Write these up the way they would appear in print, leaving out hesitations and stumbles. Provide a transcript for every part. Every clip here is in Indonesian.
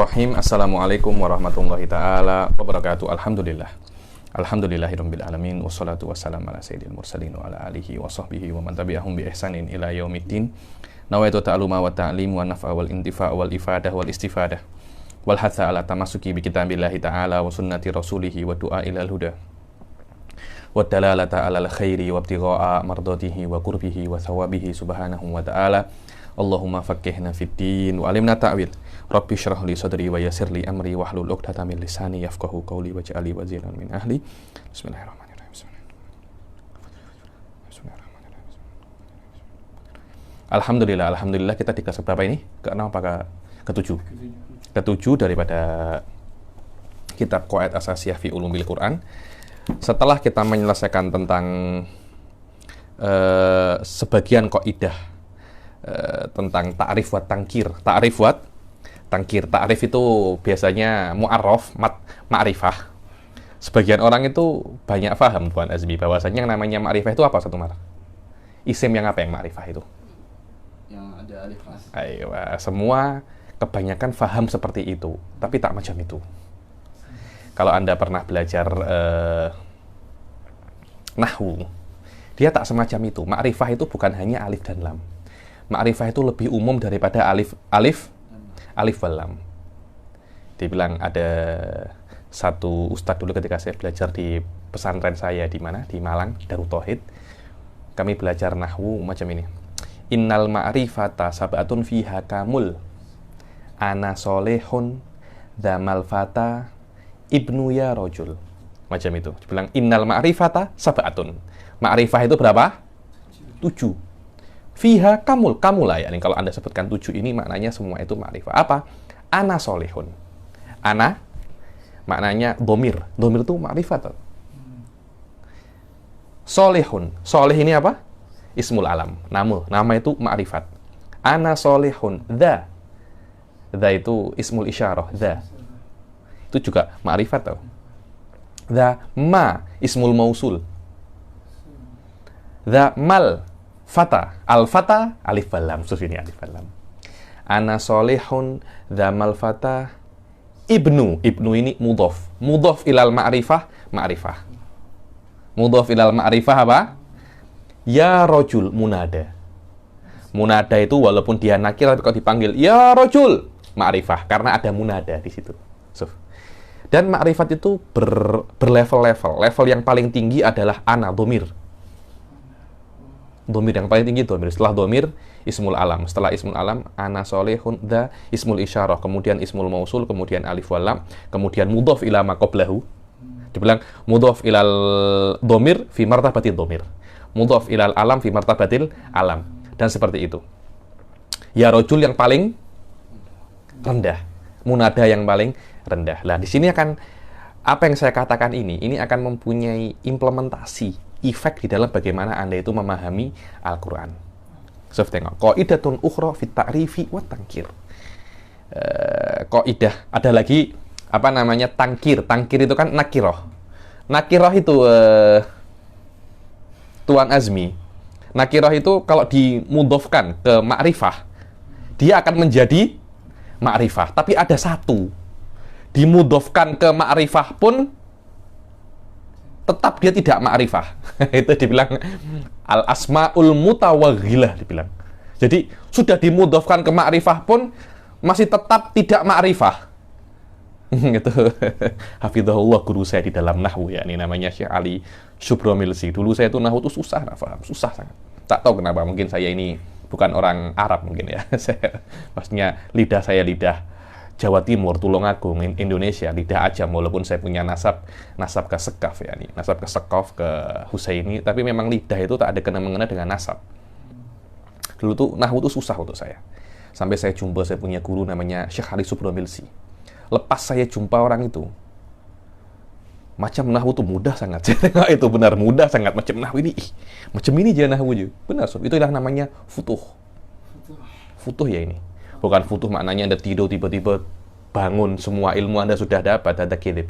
Bismillahirrahmanirrahim. Assalamualaikum warahmatullahi ta'ala wabarakatuh. Alhamdulillah. Alhamdulillahirabbil alamin wassalatu wassalamu ala sayyidil mursalin wa ala alihi wa sahbihi wa man tabi'ahum bi ihsanin ila yaumiddin. Nawaitu ta'aluma wa ta'lim wa naf'a wal intifa' wal ifadah wal istifadah wal hatha ala tamassuki bi kitabillahi ta'ala wa sunnati rasulihi wa du'a ilal huda wa dalalata ala al khairi wa ibtigha'a mardatihi wa qurbihi wa thawabihi subhanahu wa ta'ala. Allahumma faqqihna fid din wa alimna ta'wil. Rabbi shrah li sadri wa yassir li amri wahlul 'uqdatam min lisani yafqahu qawli waj'alni waziran min ahli. Bismillahirrahmanirrahim. Alhamdulillah kita di kelas berapa ini? Ke-6 apa ke-7? Ke-7 daripada kitab Qawaid Asasiyah fi Ulumil Quran. Setelah kita menyelesaikan tentang sebagian kaidah tentang ta'rif wa tangkir. Ta'rif itu biasanya mu'arraf, ma'rifah. Sebagian orang itu banyak paham Tuan Azmi bahwasanya yang namanya ma'rifah itu apa, satu Mar? Isim yang apa yang ma'rifah itu? Yang ada alif las. Ayo, semua kebanyakan paham seperti itu, tapi tak macam itu. Kalau Anda pernah belajar nahwu, dia tak semacam itu. Ma'rifah itu bukan hanya alif dan lam. Ma'rifah itu lebih umum daripada alif wal lam. Dibilang ada satu ustadz dulu ketika saya belajar di pesantren saya di mana? Di Malang, Darut Tauhid. Kami belajar nahwu macam ini. Innal ma'rifata sab'atun fiha kamul. Ana solehun damal fata ibnu ya rojul. Macam itu. Dibilang innal ma'rifata sab'atun. Ma'rifah itu berapa? 7. Fiha kamul, kamula ya. Kalau Anda sebutkan 7 ini maknanya semua itu ma'rifah. Apa? Ana solehun. Ana maknanya domir. Domir itu ma'rifat. Solehun. Soleh ini apa? Ismul alam. Nama itu ma'rifat. Ana solehun. Dha. Dha itu ismul isyarah. Dha. Itu juga ma'rifat tau. Dha ma. Ismul mausul. Dha mal. Fata, al-fata, alif balam, sus ini alif balam. Ana solehun, dhamal fata, ibnu ini mudhof ilal ma'rifah, mudhof ilal ma'rifah apa? Ya rojul, munada itu walaupun dia nakir, tapi kalau dipanggil ya rojul, ma'rifah, karena ada munada di situ. Dan ma'rifat itu berlevel-level. Level yang paling tinggi adalah ana, domir yang paling tinggi domir. Setelah domir, ismul alam. Setelah ismul alam, ana solehun dha, ismul isyarah. Kemudian ismul mausul, kemudian alif walam, kemudian mudhof ila ma qablahu. Dibilang mudhof ilal domir fi martabatil domir. Mudhof ilal alam fi martabatil alam. Dan seperti itu. Ya rojul yang paling rendah. Munada yang paling rendah. Nah, di sini akan apa yang saya katakan ini akan mempunyai implementasi, efek di dalam bagaimana Anda itu memahami Al-Quran. So, tengok. Qaidatun ukhra fit ta'rifi wa tangkir. Qaidah. Ada lagi, apa namanya, tangkir. Tangkir itu kan nakiroh. Nakiroh itu, Tuan Azmi. Nakiroh itu kalau dimudhofkan ke ma'rifah, dia akan menjadi ma'rifah. Tapi ada satu. Dimudhofkan ke ma'rifah pun tetap dia tidak ma'rifah. Itu dibilang al-asma'ul mutawaghilah dibilang. Jadi sudah dimudhofkan ke ma'rifah pun masih tetap tidak ma'rifah. Itu hafizahullah, guru saya di dalam nahwu ya, ini namanya Syekh Ali Syubromilsi. Dulu saya itu nahwu itu susah sangat. Tak tahu kenapa, mungkin saya ini bukan orang Arab mungkin ya. Maksudnya lidah saya lidah Jawa Timur, Tulungagung, Indonesia, lidah ajam, walaupun saya punya nasab ke Sekaf ya, nih, nasab ke Sekaf, ke Husaini, tapi memang lidah itu tak ada kena-mengena dengan nasab. Dulu tuh nahwu itu susah untuk saya. Sampai saya jumpa, saya punya guru namanya Syekh Ali Subromilsi. Lepas saya jumpa orang itu, macam nahwu itu mudah sangat. Itu benar mudah sangat, macam nahwu ini, macam ini aja nahwu aja. Benar, sob. Itulah namanya futuh. Futuh ya ini. Bukan futuh maknanya Anda tidur tiba-tiba bangun semua ilmu Anda sudah dapat, ada kidib.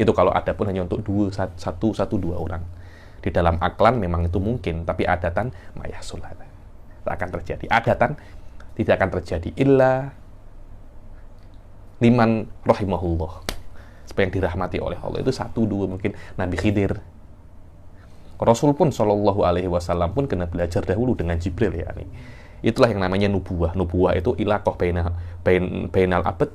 Itu kalau ada pun hanya untuk dua orang. Di dalam aklan memang itu mungkin, tapi adatan mayahsul. Tak akan terjadi. Adatan tidak akan terjadi illa liman rahimahullah. Supaya yang dirahmati oleh Allah itu 1, 2 mungkin Nabi Khidir. Rasul pun Shallallahu Alaihi Wasallam pun kena belajar dahulu dengan Jibril ya nih. Itulah yang namanya nubuwah. Nubuwah itu ilaqah bainal abad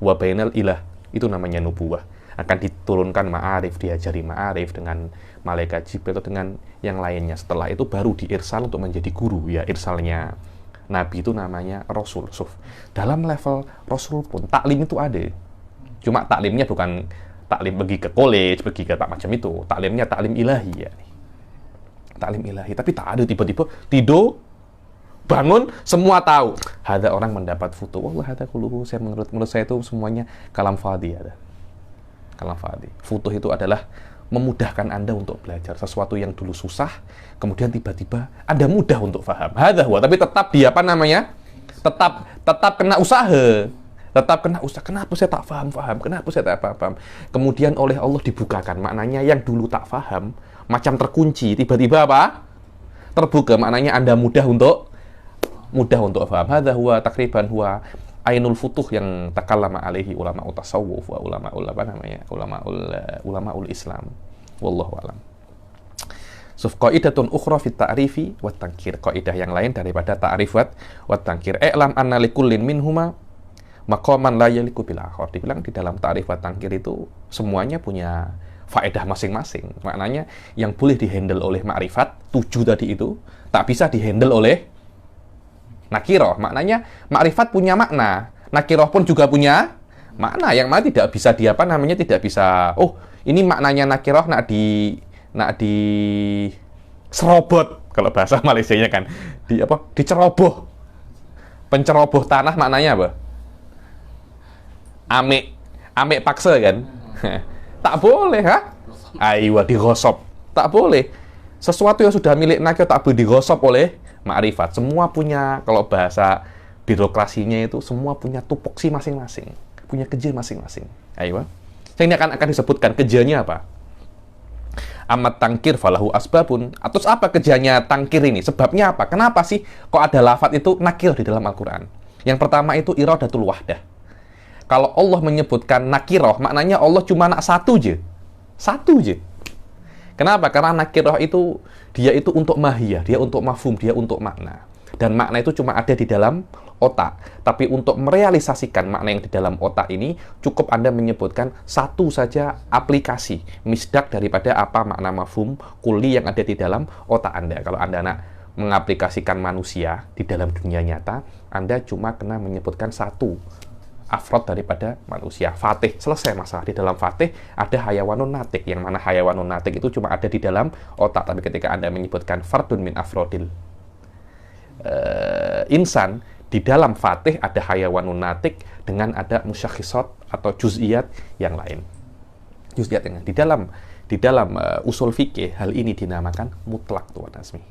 wa bainal ilah. Itu namanya nubuwah. Akan diturunkan ma'arif, diajari ma'arif dengan malaikat Jibril atau dengan yang lainnya. Setelah itu baru diirsal untuk menjadi guru. Ya, irsalnya Nabi itu namanya Rasul. Dalam level Rasul pun taklim itu ada. Cuma taklimnya bukan taklim pergi ke college, pergi ke tak macam itu. Taklimnya taklim ilahi ya. Taklim ilahi. Tapi tak ada tiba-tiba tidur, bangun, semua tahu. Ada orang mendapat foto. Wallah ada kuluhu. Menurut saya itu semuanya kalam fadhi ada. Kalam fadhi. Foto itu adalah memudahkan Anda untuk belajar sesuatu yang dulu susah, kemudian tiba-tiba Anda mudah untuk paham. Hadza huwa, tapi tetap dia apa namanya? Tetap kena usaha. Tetap kena usaha. Kenapa saya tak paham? Kenapa saya tak paham? Kemudian oleh Allah dibukakan. Maknanya yang dulu tak paham, macam terkunci, tiba-tiba apa? Terbuka. Maknanya Anda mudah untuk paham. Hadza huwa takriban huwa ainul futuh yang takallama alaihi ulama tasawuf wa ulama Islam. Wallahu alam. Qaidatun ukhra fi ta'rifi wa tankir. Kaidah yang lain daripada ta'rif wa tankir. I'lam anna likullin minhuma maqaman la yaliku bil akhar. Dibilang di dalam ta'rif wa tankir itu semuanya punya faedah masing-masing. Maknanya yang boleh dihandle oleh ma'rifat, 7 tadi itu tak bisa dihandle oleh nakiroh. Maknanya ma'rifat punya makna, nakiroh pun juga punya makna yang mana tidak bisa tidak bisa, oh ini maknanya nakiroh nak di serobot kalau bahasa Malaysianya kan, diceroboh. Penceroboh tanah maknanya apa? Ame paksa kan? Tak boleh, Aiwa digosop. Tak boleh. Sesuatu yang sudah milik nakir tak boleh digosop oleh ma'rifat. Semua punya, kalau bahasa birokrasinya itu, semua punya tupoksi masing-masing. Punya kerja masing-masing. Ayo. Ini akan disebutkan kerjanya apa. Amat tangkir falahu asbabun. Terus apa kerjanya tangkir ini? Sebabnya apa? Kenapa sih kok ada lafadz itu nakir di dalam Al-Quran? Yang pertama itu iradatul wahdah. Kalau Allah menyebutkan nakiroh, maknanya Allah cuma nak satu je. Satu je. Kenapa? Karena nakiroh itu dia itu untuk mahiyah, dia untuk mafhum, dia untuk makna. Dan makna itu cuma ada di dalam otak. Tapi untuk merealisasikan makna yang di dalam otak ini, cukup Anda menyebutkan satu saja aplikasi, misdak daripada apa makna mafhum kulli yang ada di dalam otak Anda. Kalau Anda nak mengaplikasikan manusia di dalam dunia nyata, Anda cuma kena menyebutkan satu afrod daripada manusia. Fatih, selesai masalah. Di dalam Fatih ada hayawanun natik, yang mana hayawanun natik itu cuma ada di dalam otak. Tapi ketika Anda menyebutkan fardun min afrodil insan, di dalam Fatih ada hayawanun natik dengan ada musyakhisat atau juz'iyat yang lain. Juz'iyat yang lain. Di dalam usul fikih, hal ini dinamakan mutlak, Tuan Azmi.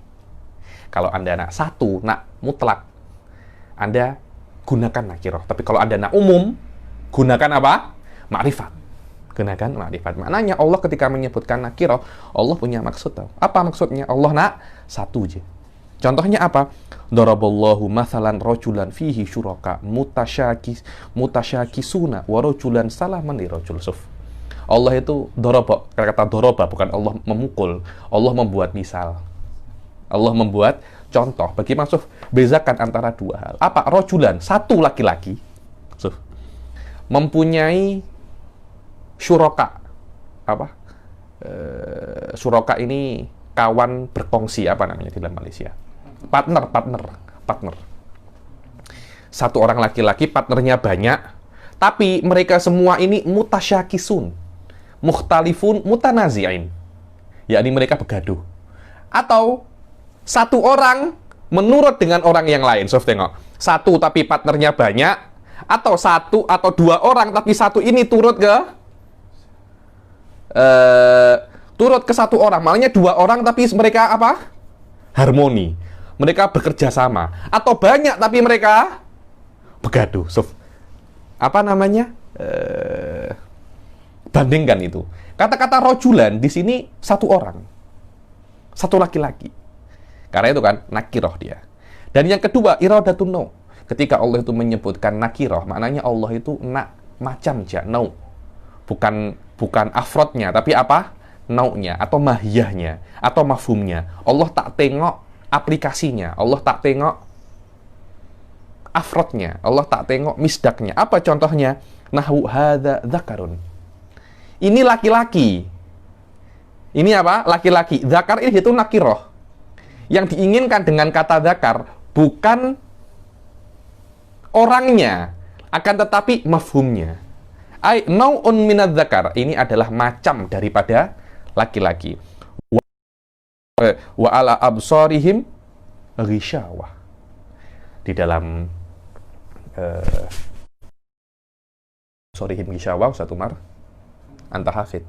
Kalau Anda nak satu, nak mutlak, Anda gunakan nakiroh. Tapi kalau Anda nak umum, gunakan apa? Ma'rifat. Gunakan ma'rifat. Maknanya Allah ketika menyebutkan nakiroh, Allah punya maksud. Tahu? Apa maksudnya? Allah nak satu je. Contohnya apa? Daraballahu mathalan rajulan fihi syuraka mutasyakisuna wa rajulan salaman li rajul. Allah itu daraba, kata daraba bukan Allah memukul. Allah membuat misal. Allah membuat contoh. Bagi Maksuf, bezakan antara dua hal. Apa? Rajulan, satu laki-laki, mempunyai syuraka. Apa? Syuraka ini kawan berkongsi, apa namanya di dalam Malaysia? Partner. Satu orang laki-laki, partnernya banyak, tapi mereka semua ini mutasyakisun, mukhtalifun, mutanazi'in. Yakni mereka bergaduh. Atau satu orang menurut dengan orang yang lain. So, tengok. Satu tapi partnernya banyak, atau satu atau dua orang tapi satu ini turut ke satu orang. Maknanya dua orang tapi mereka apa? Harmoni. Mereka bekerja sama. Atau banyak tapi mereka bergaduh. So, apa namanya? Bandingkan itu. Kata-kata rojulan di sini satu orang. Satu laki-laki. Karena itu kan nakiroh dia. Dan yang kedua, iradatun no. Ketika Allah itu menyebutkan nakiroh, maknanya Allah itu nak macam nau. Bukan afrodnya, tapi apa? Naunya atau mahiyahnya atau mafhumnya. Allah tak tengok aplikasinya, Allah tak tengok afrodnya, Allah tak tengok misdaknya. Apa contohnya? Nahu hadza dzakarun. Ini laki-laki. Ini apa? Laki-laki. Dzakar ini itu nakiroh. Yang diinginkan dengan kata dzakar bukan orangnya, akan tetapi mafhumnya. Ai nau'un minadz dzakar. Ini adalah macam daripada laki-laki. Wa ala absarihim ghishawah. Di dalam sorihim ghishawah, Ustaz Umar, anta hafid.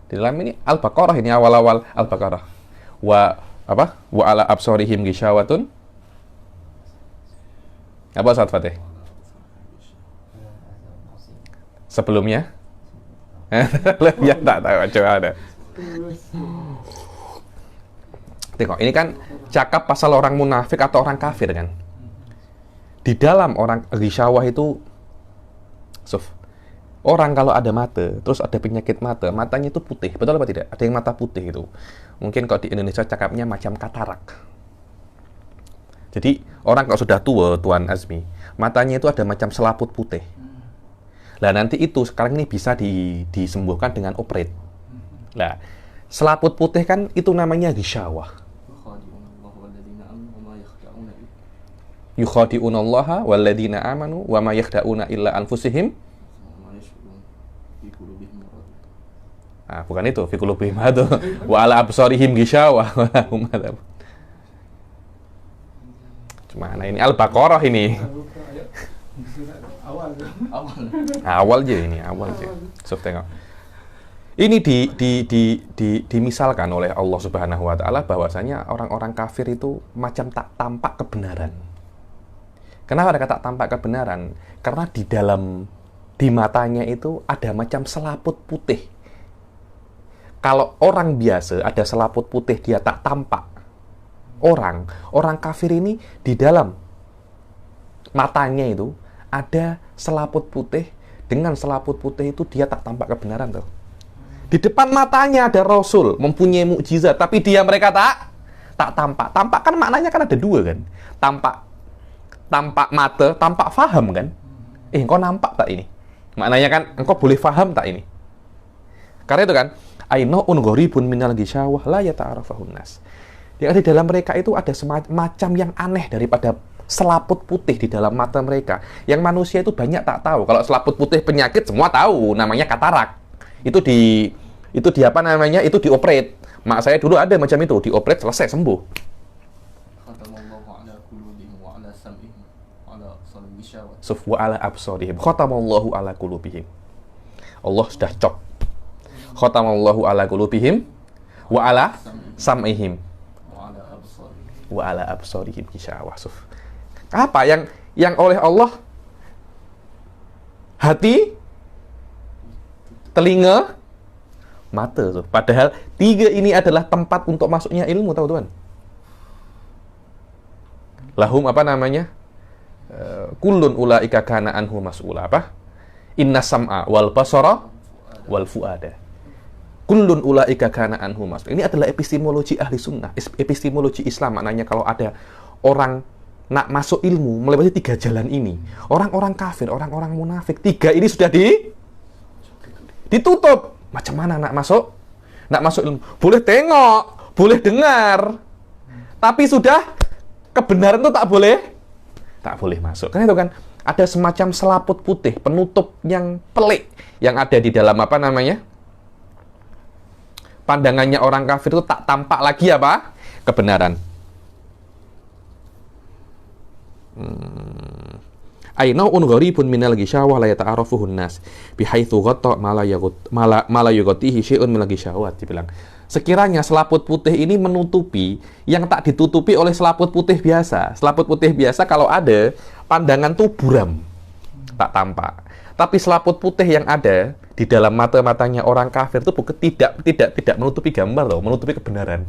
Di dalam ini Al-Baqarah, ini awal-awal Al-Baqarah. Wa ala absarihim ghishawatun. Apa Ustaz Fatih? Sebelumnya? Ya tak tahu, coba ada. Tengok, ini kan cakap pasal orang munafik atau orang kafir kan. Di dalam orang ghishawah itu, orang kalau ada mata, terus ada penyakit mata, matanya itu putih, betul apa tidak? Ada yang mata putih itu. Mungkin kalau di Indonesia cakapnya macam katarak. Jadi orang kalau sudah tua, Tuan Azmi, matanya itu ada macam selaput putih. Lah nanti itu sekarang ini bisa disembuhkan dengan operate. Lah selaput putih kan itu namanya ghishawah. Yukhadi'unallaha walladzina amanu wa ma yakhda'una illa anfusihim. Bukan itu, fi qulubihim marad wa ala absarihim ghishawah. Cuma ini Al-Baqarah ini. Awal aja ini, awal aja. Tengok. Ini dimisalkan oleh Allah Subhanahu wa taala bahwasanya orang-orang kafir itu macam tak tampak kebenaran. Kenapa ada kata tampak kebenaran? Karena di matanya itu ada macam selaput putih. Kalau orang biasa ada selaput putih dia tak tampak. Orang kafir ini di dalam matanya itu ada selaput putih, dengan selaput putih itu dia tak tampak kebenaran tuh. Di depan matanya ada Rasul mempunyai mukjizat, tapi mereka tak tampak. Tampak kan maknanya kan ada dua kan. Tampak mata, tampak faham kan. Engkau nampak tak ini? Maknanya kan engkau boleh faham tak ini? Karena itu kan aina'un gharibun minal ghishawah la yata'arafahun nas. Yang di dalam mereka itu ada semacam yang aneh daripada selaput putih di dalam mata mereka. Yang manusia itu banyak tak tahu. Kalau selaput putih penyakit semua tahu, namanya katarak. Itu apa namanya? Itu dioperate. Mak saya dulu ada macam itu, dioperate selesai sembuh. Wa ala absarihim khatamallahu ala qulubihim. Allah sudah cop. Khatamallahu ala qulubihim wa ala sam'ihim wa ala absarihim ghishawah. Apa yang oleh Allah? Hati, telinga, mata tuh. Padahal tiga ini adalah tempat untuk masuknya ilmu, tahu tuan? Lahum apa namanya? Kullun ulaika kana anhu mas'ula apa? Inna sam'a wal basara wal fuada. Kullun ulaika kana anhu mas'ula. Ini adalah epistemologi ahli sunnah, epistemologi Islam. Maknanya kalau ada orang nak masuk ilmu melewati tiga jalan ini, orang-orang kafir, orang-orang munafik, tiga ini sudah ditutup. Macam mana nak masuk? Nak masuk ilmu? Boleh tengok, boleh dengar, tapi sudah kebenaran itu tak boleh masuk. Karena itu kan ada semacam selaput putih, penutup yang pelik yang ada di dalam apa namanya? Pandangannya orang kafir itu tak tampak lagi apa? Kebenaran. Aina'un gharibun minal ghishawah la yata'arafuhun nas bihaitsu ghatta ma la yughatihi syai'un minal ghishawat. Dibilang sekiranya selaput putih ini menutupi yang tak ditutupi oleh selaput putih biasa. Selaput putih biasa kalau ada pandangan tuh buram, tak tampak. Tapi selaput putih yang ada di dalam mata-matanya orang kafir itu bukan tidak menutupi gambar loh, menutupi kebenaran.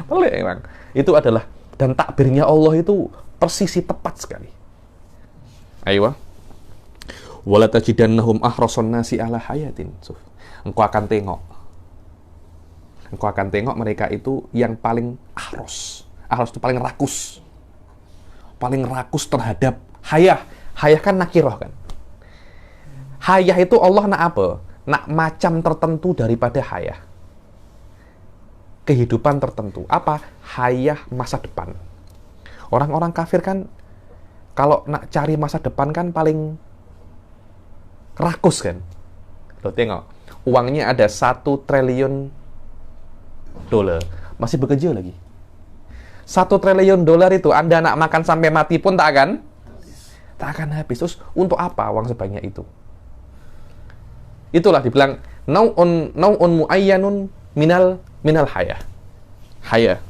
Pelik memang. Itu adalah, dan takbirnya Allah itu persisi tepat sekali. Ayo. Wala tajidannahum ahrasan nasi ala hayatin. Engkau akan tengok. Engkau akan tengok mereka itu yang paling ahros. Ahros itu paling rakus. Paling rakus terhadap hayah. Hayah kan nakiroh kan. Hayah itu Allah nak apa? Nak macam tertentu daripada hayah. Kehidupan tertentu. Apa? Hayah masa depan. Orang-orang kafir kan kalau nak cari masa depan kan paling rakus kan. Lo tengok, uangnya ada 1 triliun dolar. Masih bekerja lagi. 1 triliun dolar itu Anda nak makan sampai mati pun tak akan habis. Terus untuk apa uang sebanyak itu? Itulah dibilang nau'un muayyanun minal hayah. Hayah.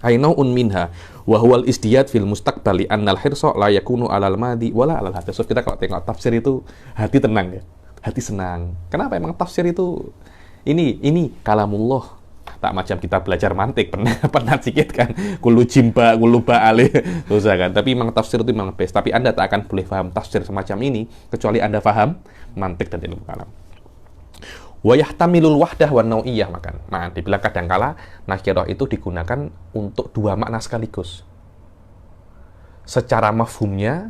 Ay nau'un minha wa huwal isdiyad fil mustaqbali annal hirsa la yakunu alal madi wala alal hati. So kita kalau tengok tafsir itu hati tenang ya. Hati senang. Kenapa emang tafsir itu ini kalamullah. Tak macam kita belajar mantik pernah sedikit kan. Kullu jimba, kullu ba'ali. Susah kan. Tapi memang tafsir itu memang best. Tapi Anda tak akan boleh paham tafsir semacam ini kecuali Anda paham mantik dan ilmu kalam. Wa yahtamilul wahdah wan nau'iyah makan. Nah, dibilang kadangkala nakirah itu digunakan untuk 2 makna sekaligus. Secara mafhumnya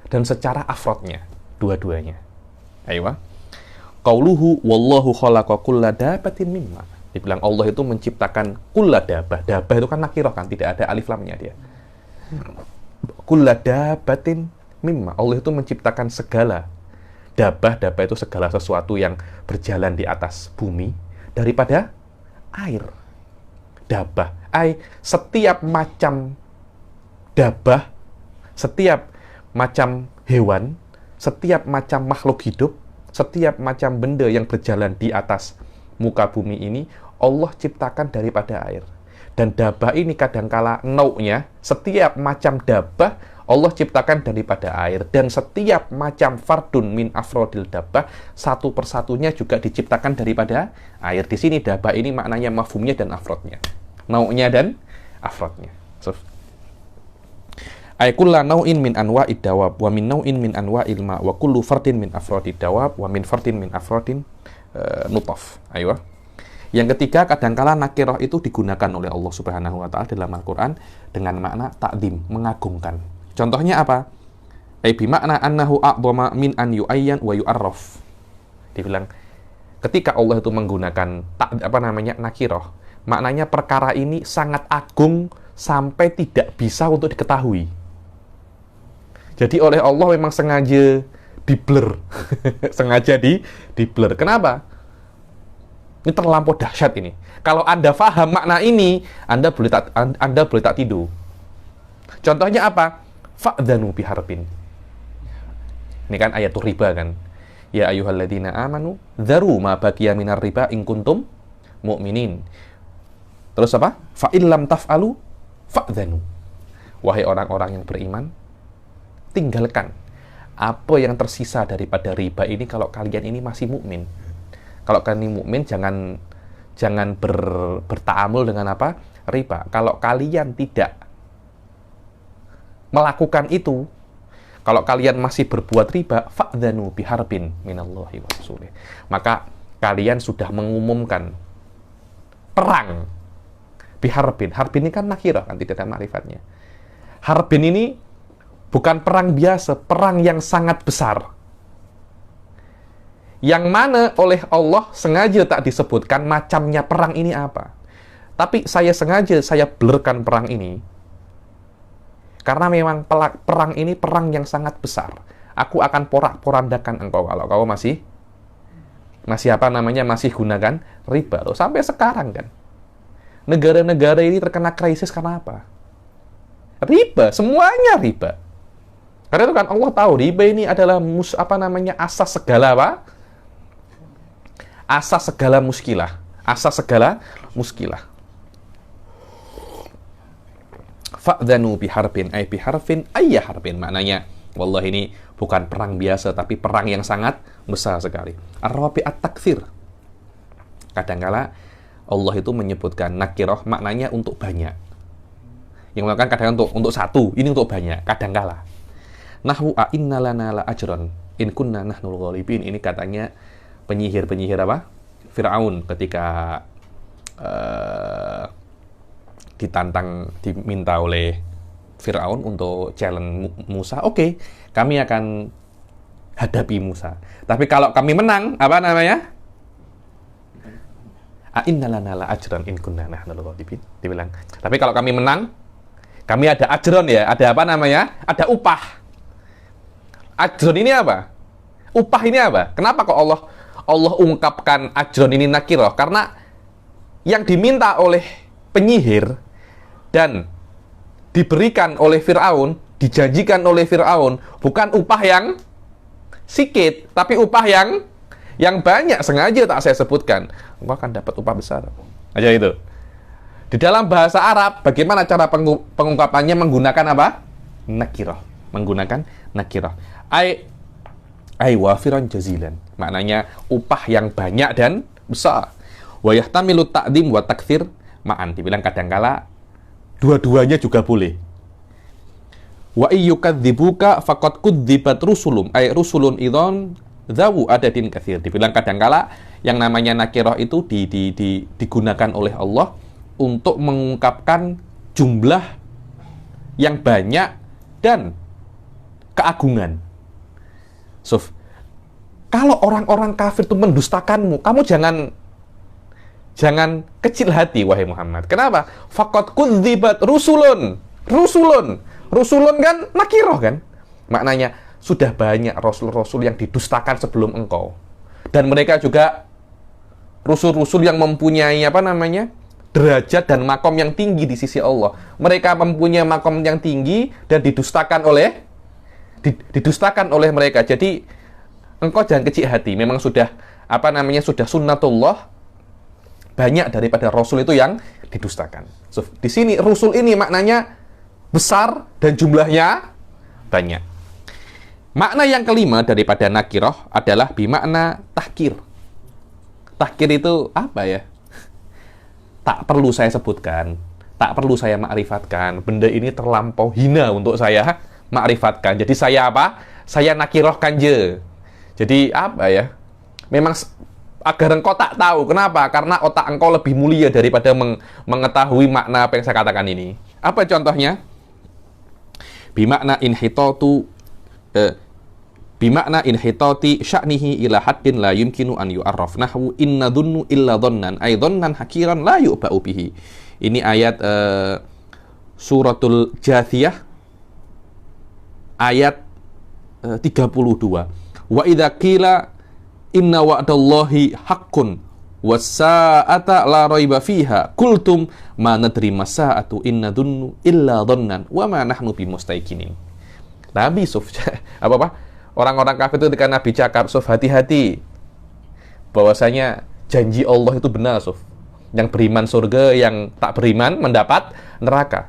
dan secara afrodnya, dua-duanya. Ayo. Qauluhu wallahu khalaqa kulla dabatin mimma. Dibilang Allah itu menciptakan kulla dabah. Dabah itu kan nakirah kan, tidak ada alif lamnya dia. Kulla dabatin mimma. Allah itu menciptakan segala dabah itu segala sesuatu yang berjalan di atas bumi daripada air. Dabah, setiap macam dabah, setiap macam hewan, setiap macam makhluk hidup, setiap macam benda yang berjalan di atas muka bumi ini Allah ciptakan daripada air. Dan dabah ini kadangkala nau'nya, setiap macam dabah Allah ciptakan daripada air. Dan setiap macam fardun min afrodil dabah, satu persatunya juga diciptakan daripada air. Di sini dabah ini maknanya mafhumnya dan afrodnya. Nau'nya dan afrodnya. Ay kulla nau'in min anwa'id dawab wa min nau'in min anwa'il ma wa kullu fardin min afrodid dawab wa min fardin min afrodin nutaf. Ayo. Yang ketiga, kadangkala nakirah itu digunakan oleh Allah Subhanahu wa taala dalam Al-Qur'an dengan makna takdim, mengagungkan. Contohnya apa? Bi makna annahu a'dhama min an yu'ayyan wa yu'arraf. Dibilang ketika Allah itu menggunakan nakirah, maknanya perkara ini sangat agung sampai tidak bisa untuk diketahui. Jadi oleh Allah memang sengaja di-blur. Sengaja di-blur. Kenapa? Ini terlampau dahsyat ini. Kalau Anda faham makna ini, Anda boleh tak tidur. Contohnya apa? Fa'dhanu biharbin. Ini kan ayat riba kan. Ya ayyuhalladzina amanu dharu ma baqiya minar riba in kuntum mu'minin. Terus apa? Fa illam taf'alu fa'dhanu. Wahai orang-orang yang beriman, tinggalkan apa yang tersisa daripada riba ini kalau kalian ini masih mukmin. Kalau kalian mukmin jangan bertaamul dengan apa? Riba. Kalau kalian tidak melakukan itu, kalau kalian masih berbuat riba, fa'dhanu biharbin minallahi wa rasulih. Maka kalian sudah mengumumkan perang. Biharbin. Harbin ini kan nakirah, kan tidak ada ma'rifatnya. Harbin ini bukan perang biasa, perang yang sangat besar. Yang mana oleh Allah sengaja tak disebutkan macamnya perang ini apa. Tapi saya blurkan perang ini karena memang perang ini perang yang sangat besar. Aku akan porak-porandakan engkau kalau kau masih gunakan riba. Loh, sampai sekarang kan negara-negara ini terkena krisis karena apa? Riba, semuanya riba. Karena itu kan Allah tahu riba ini adalah asas segala apa? Asas segala muskilah. Asas segala muskilah. Fa'dhanu biharbin ay biharfin ayya harbin. Maknanya, wallah ini bukan perang biasa, tapi perang yang sangat besar sekali. Ar-rabi at-takthir. Kadangkala Allah itu menyebutkan nakirah maknanya untuk banyak. Yang melakukan kadang untuk satu, ini untuk banyak. Kadangkala. Nahwu a'inna lana la ajran. In kunna nahnul ghalibin. Ini katanya penyihir apa? Fir'aun ketika diminta oleh Fir'aun untuk challenge Musa. Oke, kami akan hadapi Musa. Tapi kalau kami menang, apa namanya? Inna lana la ajran in kunna nahnul ghalibin. Dibilang. Tapi kalau kami menang, kami ada ajron ya, ada apa namanya? Ada upah. Ajron ini apa? Upah ini apa? Kenapa kok Allah ungkapkan ajron ini nakirah? Karena yang diminta oleh penyihir dan diberikan oleh Fir'aun, dijanjikan oleh Fir'aun, bukan upah yang sikit, tapi upah yang banyak. Sengaja tak saya sebutkan. Engkau akan dapat upah besar. Aja itu. Di dalam bahasa Arab, bagaimana cara pengungkapannya menggunakan apa? Nakirah. Menggunakan nakirah. Ai wafiran jazilan. Maknanya upah yang banyak dan besar. Wa yahtamilu ta'dim wa takthir ma'an. Dibilang kadangkala dua-duanya juga boleh. Wa iyyukadzibuka faqad kudzibat rusulum. Ai rusulun idzon dzawu adadin katsir. Dibilang kadangkala yang namanya nakirah itu digunakan oleh Allah untuk mengungkapkan jumlah yang banyak dan keagungan. Kalau orang-orang kafir itu mendustakanmu, kamu jangan kecil hati, wahai Muhammad. Kenapa? Faqad kudzibat rusulun. Rusulun kan nakirah kan? Maknanya sudah banyak rasul-rasul yang didustakan sebelum engkau. Dan mereka juga rasul-rasul yang mempunyai apa namanya? Derajat dan makom yang tinggi di sisi Allah. Mereka mempunyai makom yang tinggi dan didustakan oleh mereka. Jadi engkau jangan kecil hati. Memang sudah apa namanya? Sudah sunnatullah, banyak daripada rasul itu yang didustakan. So, di sini rasul ini maknanya besar dan jumlahnya banyak. Makna yang kelima daripada nakirah adalah bimakna tahkir. Tahkir itu apa ya? Tak perlu saya sebutkan, tak perlu saya ma'rifatkan. Benda ini terlampau hina untuk saya ma'rifatkan. Jadi saya apa? Saya nakirahkan je. Jadi apa ya? Memang agar engkau tak tahu. Kenapa? Karena otak engkau lebih mulia daripada mengetahui makna apa yang saya katakan ini. Apa contohnya? Bimakna inhitati sya'nihi ila haddin la yumkinu an yu'arraf nahwu inna dhunnu illa dhannan ay dhannan hakiran la yu'ba'u bihi. Ini ayat suratul Jathiyah ayat 32. Wa idza qila inna wa'dallahi haqqun was-sa'ata la raiba fiha qultum ma nadri mas-sa'atu inna dhunnu illa dhannan wa ma nahnu bimustaqinin. Nabi orang-orang kafir itu ketika Nabi cakap, hati-hati bahwasanya janji Allah itu benar, yang beriman surga, yang tak beriman mendapat neraka.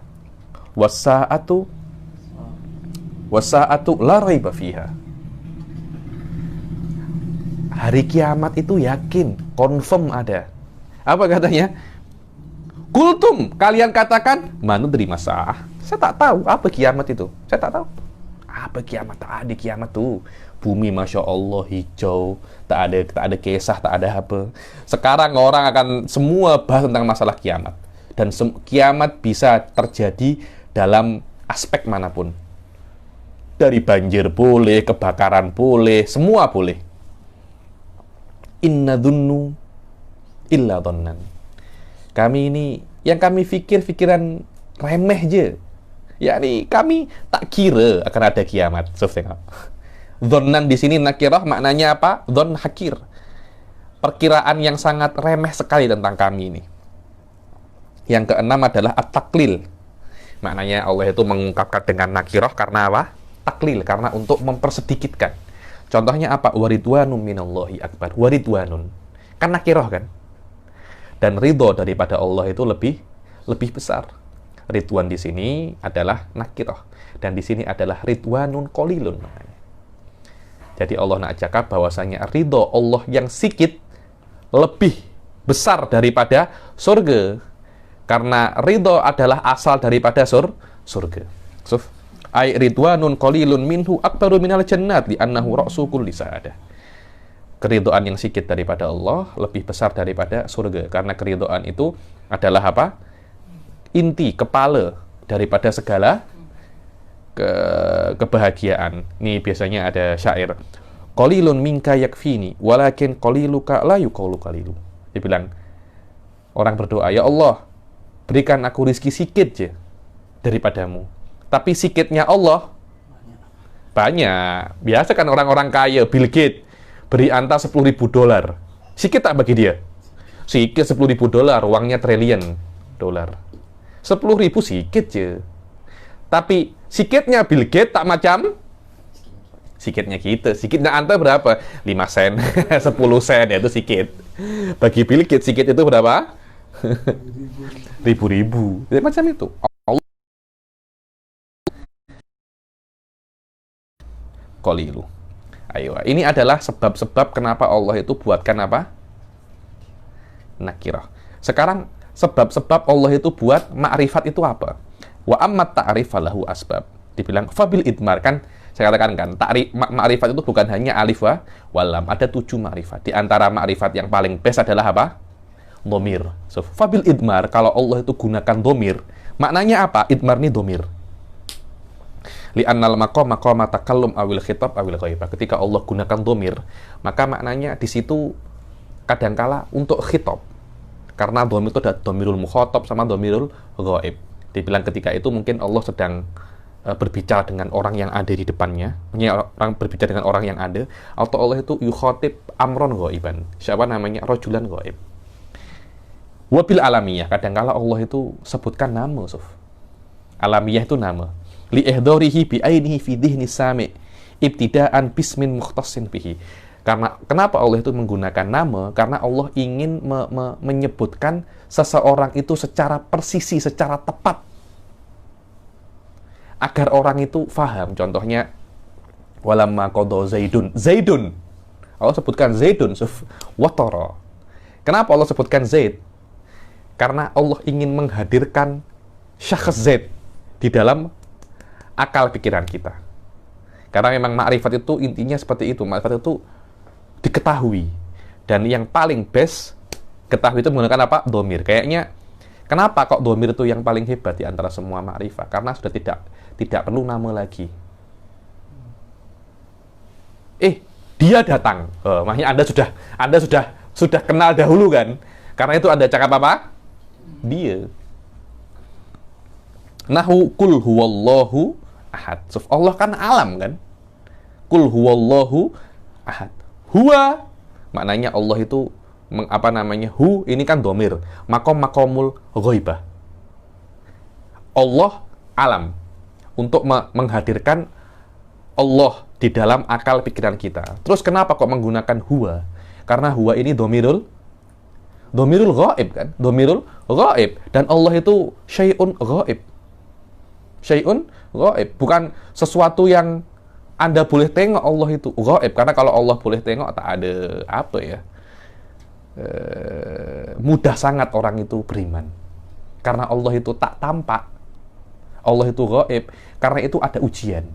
Was-sa'atu la raiba fiha. Hari kiamat itu yakin, confirm ada. Apa katanya? Kultum, kalian katakan, mana dari masalah? Saya tak tahu apa kiamat itu. Saya tak tahu. Apa kiamat? Tak ada kiamat tuh. Bumi Masya Allah hijau, tak ada kisah, tak ada apa. Sekarang orang akan semua bahas tentang masalah kiamat. Dan kiamat bisa terjadi dalam aspek manapun. Dari banjir boleh, kebakaran boleh, semua boleh. Inna dhunnu illa dhannan. Kami ini, yang kami pikiran remeh je. Yakni kami tak kira akan ada kiamat. Dhannan di sini nakirah maknanya apa? Dhann hakir. Perkiraan yang sangat remeh sekali tentang kami ini. Yang keenam adalah at-taklil. Maknanya Allah itu mengungkapkan dengan nakirah karena apa? Taklil, karena untuk mempersedikitkan. Contohnya apa? Waridwanun minallahi akbar. Waridwanun. Kan nakirah kan? Dan ridho daripada Allah itu lebih besar. Ridwan di sini adalah nakirah. Dan di sini adalah ridwanun qalilun. Jadi Allah nak cakap bahwasanya ridho Allah yang sikit lebih besar daripada surga. Karena ridho adalah asal daripada surga. Ai ridwanun qalilun minhu aktaru minal jannat li'annahu ra'su kulli sa'adah. Keridhaan yang sedikit daripada Allah lebih besar daripada surga, karena keridhaan itu adalah apa? Inti, kepala daripada segala kebahagiaan. Ini biasanya ada syair, qalilun minka yakfini walakin qaliluka la yuqalu qalilu. Dia bilang, orang berdoa, ya Allah, berikan aku rizki sikit je daripadamu, tapi sikitnya Allah banyak. Biasa kan orang-orang kaya, Bill Gates beri anta $10.000, sikit tak bagi dia? Sikit $10.000, uangnya triliun dolar. 10.000 sikit je. Tapi sikitnya Bill Gates tak macam sikitnya kita. Sikitnya anta berapa? 5 sen, 10 sen, ya itu sikit. Bagi Bill Gates sikit itu berapa? Ribu-ribu. Jadi macam itu. Allah qalilu. Ayo, ini adalah sebab-sebab kenapa Allah itu buatkan apa? Nakirah. Sekarang sebab-sebab Allah itu buat ma'rifat itu apa? Wa ammat ta'rif falahu asbab. Dibilang fabil idmar, kan saya katakan kan, ma'rifat itu bukan hanya alif wa walam, ada 7 ma'rifat. Di antara ma'rifat yang paling best adalah apa? Domir. So, fabil idmar, kalau Allah itu gunakan domir, maknanya apa? Idmar ini domir. Li'annal maqama takallum awil khitab awil ghaibah. Ketika Allah gunakan domir, maka maknanya di situ kadangkala untuk khitab. Karena domir itu ada domirul mukhatab sama domirul ghaib. Dibilang ketika itu mungkin Allah sedang berbicara dengan orang yang ada di depannya, orang berbicara dengan orang yang ada, atau Allah itu yukhatib amron ghaiban. Siapa namanya? Rajulan ghaib. Wabil alamiyah, kadangkala Allah itu sebutkan nama, Suf. Alamiyah itu nama. Li ihdarihi bi ainihi fi dhihni sami' ibtidaan bismin mukhtassin bihi. Karena kenapa Allah itu menggunakan nama? Karena Allah ingin menyebutkan seseorang itu secara persisi, secara tepat, agar orang itu faham. Contohnya, walamma qada Zaidun. Allah sebutkan Zaidun, watara. Kenapa Allah sebutkan Zaid? Karena Allah ingin menghadirkan syakhs Zaid di dalam akal pikiran kita. Karena memang ma'rifat itu intinya seperti itu. Ma'rifat itu diketahui. Dan yang paling best ketahui itu menggunakan apa? Domir. Kayaknya kenapa kok domir itu yang paling hebat di antara semua ma'rifat? Karena sudah tidak perlu nama lagi. Dia datang. Makanya Anda sudah kenal dahulu kan? Karena itu Anda cakap apa? Dia. Nahu kul huwallahu ahad. Allah kan alam kan? Kul huwallahu ahad. Huwa maknanya Allah itu hu ini kan domir. Makomul ghaibah. Allah alam. Untuk menghadirkan Allah di dalam akal pikiran kita. Terus kenapa kok menggunakan huwa? Karena huwa ini domirul ghaib kan? Domirul ghaib. Dan Allah itu syai'un ghaib. Syai'un ghaib. Bukan sesuatu yang Anda boleh tengok. Allah itu ghaib. Karena kalau Allah boleh tengok, tak ada apa ya, mudah sangat orang itu beriman. Karena Allah itu tak tampak. Allah itu ghaib. Karena itu ada ujian.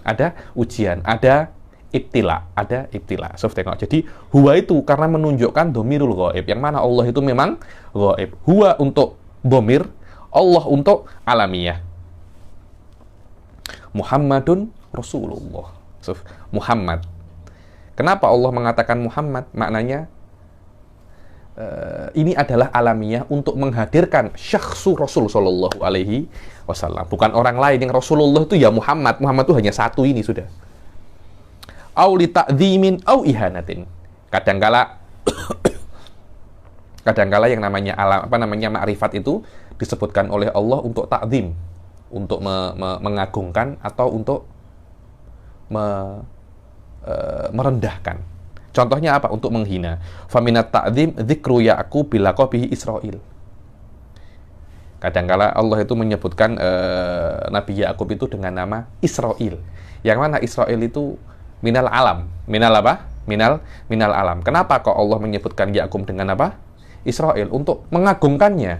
Ada ujian. Ada ibtila. So, tengok. Jadi huwa itu karena menunjukkan domirul ghaib, yang mana Allah itu memang ghaib. Huwa untuk domir, Allah untuk alamiah. Muhammadun Rasulullah. So, Muhammad. Kenapa Allah mengatakan Muhammad? Maknanya ini adalah alamiah untuk menghadirkan syakhsu Rasul Sallallahu Alaihi Wasallam. Bukan orang lain. Yang Rasulullah itu ya Muhammad. Muhammad itu hanya satu ini sudah. Au li ta'dzimin au ihanatin. Kadangkala yang namanya ma'rifat itu disebutkan oleh Allah untuk ta'dzim, untuk mengagungkan atau untuk merendahkan. Contohnya apa? Untuk menghina. Faminat ta'dzim dzikru Ya'qub bilaqabihi Israil. Kadangkala Allah itu menyebutkan Nabi Ya'qub itu dengan nama Israil. Yang mana Israil itu minal alam. Minal apa? Minal alam. Kenapa kok Allah menyebutkan Ya'qub dengan apa? Israil, untuk mengagungkannya.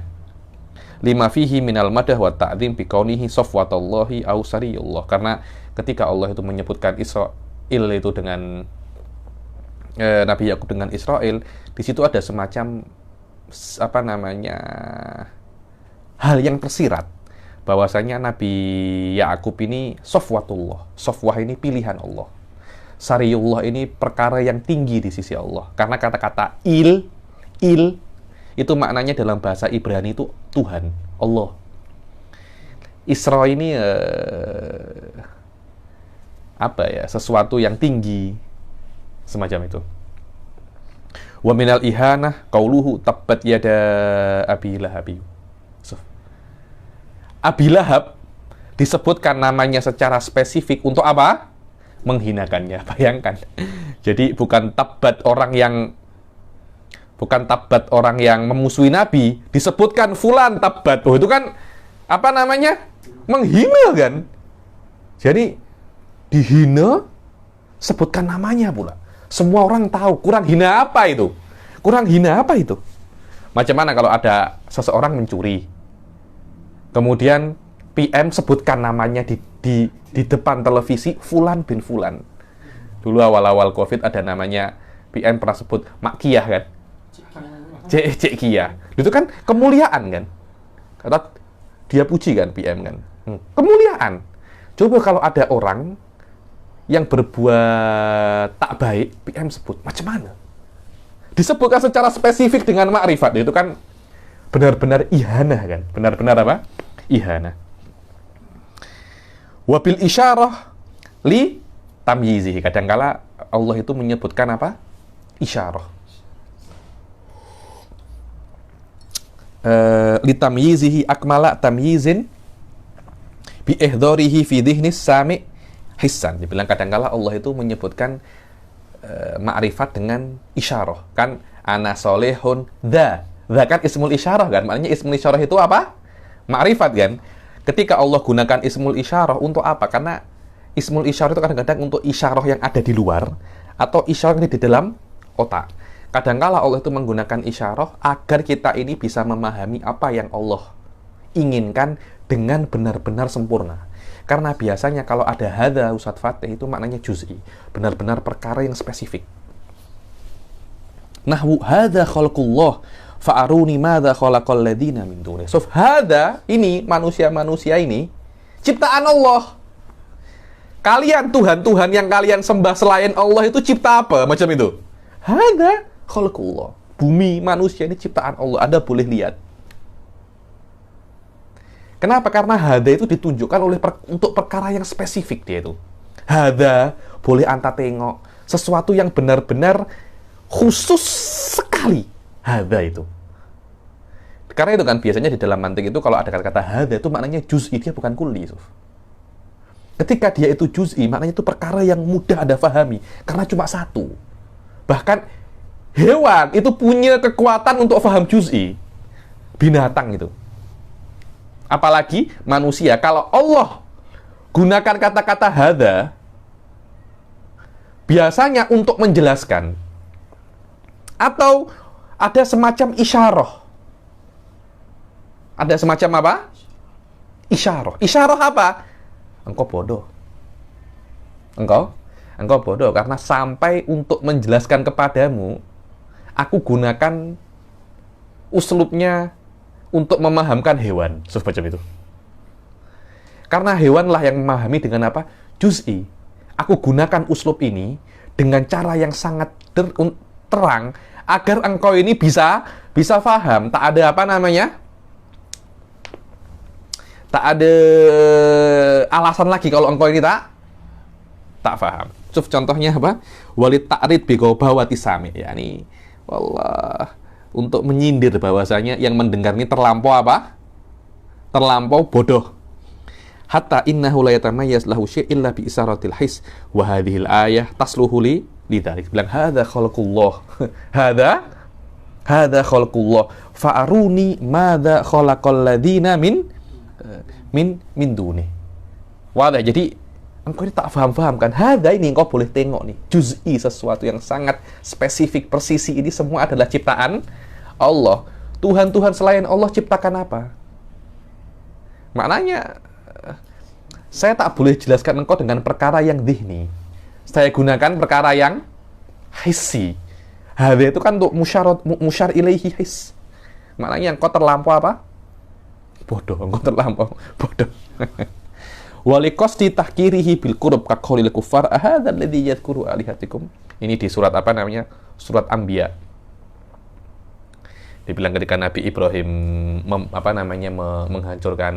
lima fihi minal madah wa ta'zim bi kaunihi safwatullahi aw sariyullah. Karena ketika Allah itu menyebutkan Israil itu dengan Nabi Yakub dengan Israel, di situ ada semacam hal yang tersirat bahwasanya Nabi Yakub ini safwatullah. Safwah ini pilihan Allah. Sariyullah ini perkara yang tinggi di sisi Allah. Karena kata-kata il itu maknanya dalam bahasa Ibrani itu Tuhan, Allah. Isra ini sesuatu yang tinggi semacam itu. Wa minal ihanah qauluhu tabbat yada Abi Lahab. Abi Lahab disebutkan namanya secara spesifik untuk apa? Menghinakannya. Bayangkan. Jadi bukan tabbat orang yang memusuhi Nabi, disebutkan fulan tabbat. Oh, itu kan menghina kan? Jadi dihina, sebutkan namanya pula. Semua orang tahu. Kurang hina apa itu? Macam mana kalau ada seseorang mencuri, kemudian PM sebutkan namanya di depan televisi, Fulan bin Fulan. Dulu awal-awal COVID ada namanya, PM pernah sebut Mak Kiyah kan? Cik Kiyah. Itu kan kemuliaan kan? Kata dia puji kan PM kan? Kemuliaan. Coba kalau ada orang yang berbuat tak baik, PM sebut. Macam mana? Disebutkan secara spesifik dengan makrifat. Itu kan benar-benar ihanah kan? Benar-benar apa? Ihanah. Wabil isyarah li tamyizihi. Kadangkala Allah itu menyebutkan apa? Isyarah. Li tamyizihi akmala tamyizin bi ihdharihi fi dhihnis sami' hissan. Dibilang kadangkala Allah itu menyebutkan ma'rifat dengan isyarah. Kan ana solehun dha kan ismul isyarah kan? Maknanya ismul isyarah itu apa? Ma'rifat kan? Ketika Allah gunakan ismul isyarah untuk apa? Karena ismul isyarah itu kadang-kadang untuk isyarah yang ada di luar atau isyarah yang di dalam otak. Kadangkala Allah itu menggunakan isyarah agar kita ini bisa memahami apa yang Allah inginkan dengan benar-benar sempurna. Karena biasanya kalau ada hadza Ustadz Fatih itu maknanya juz'i, benar-benar perkara yang spesifik. Nahwu hadza khalqullah fa'aruni madza khalaqal ladzina min dunihi. So hadza ini manusia-manusia ini ciptaan Allah. Kalian Tuhan-Tuhan yang kalian sembah selain Allah itu cipta apa? Macam itu. Hadza khalqullah. Bumi manusia ini ciptaan Allah. Anda boleh lihat. Kenapa? Karena hadza itu ditunjukkan untuk perkara yang spesifik dia itu. Hadza boleh Anda tengok sesuatu yang benar-benar khusus sekali. Hadza itu. Karena itu kan biasanya di dalam mantik itu kalau ada kata-kata hadza itu maknanya juz'i, dia bukan kulli. Ketika dia itu juz'i, maknanya itu perkara yang mudah Anda fahami karena cuma satu. Bahkan hewan itu punya kekuatan untuk faham juz'i. Binatang itu. Apalagi manusia. Kalau Allah gunakan kata-kata hadza biasanya untuk menjelaskan atau ada semacam isyarah. Ada semacam apa? Isyarah. Isyarah apa? Engkau bodoh. Engkau bodoh karena sampai untuk menjelaskan kepadamu aku gunakan uslubnya untuk memahamkan hewan, semacam itu. Karena hewanlah yang memahami dengan apa? Juz'i. Aku gunakan uslub ini dengan cara yang sangat terang agar engkau ini bisa faham. Tak ada tak ada alasan lagi kalau engkau ini tak faham. Contohnya apa? Walit ta'rid bi ghawbawati sami', yakni wallah untuk menyindir bahwasanya yang mendengar ini terlampau apa? Terlampau bodoh. Hatta innahu la yatamayyaz lahu syai' illa bi isaratil his wa hadhil ayah tasluhu li lidzalik. Bilang hadza khalqullah. Hadza khalqullah fa'aruni madza khalaqal ladzina min duni. Wadah. Jadi engkau ini tak faham kan? Hadza ini engkau boleh tengok nih. Juz'i, sesuatu yang sangat spesifik, persisi, ini semua adalah ciptaan Allah. Tuhan-Tuhan selain Allah ciptakan apa? Maknanya, saya tak boleh jelaskan engkau dengan perkara yang dhihni. Saya gunakan perkara yang hissi. Hadha itu kan untuk musyar ilaihi his. Maknanya engkau terlampau apa? Bodoh, engkau terlampau bodoh. Waliqasdi tahkirihi bil qurb ka qaulil kuffar ahadza alladzi yadhkuru alihatikum. Ini di surat apa namanya? Surat Anbiya. Dibilang ketika Nabi Ibrahim menghancurkan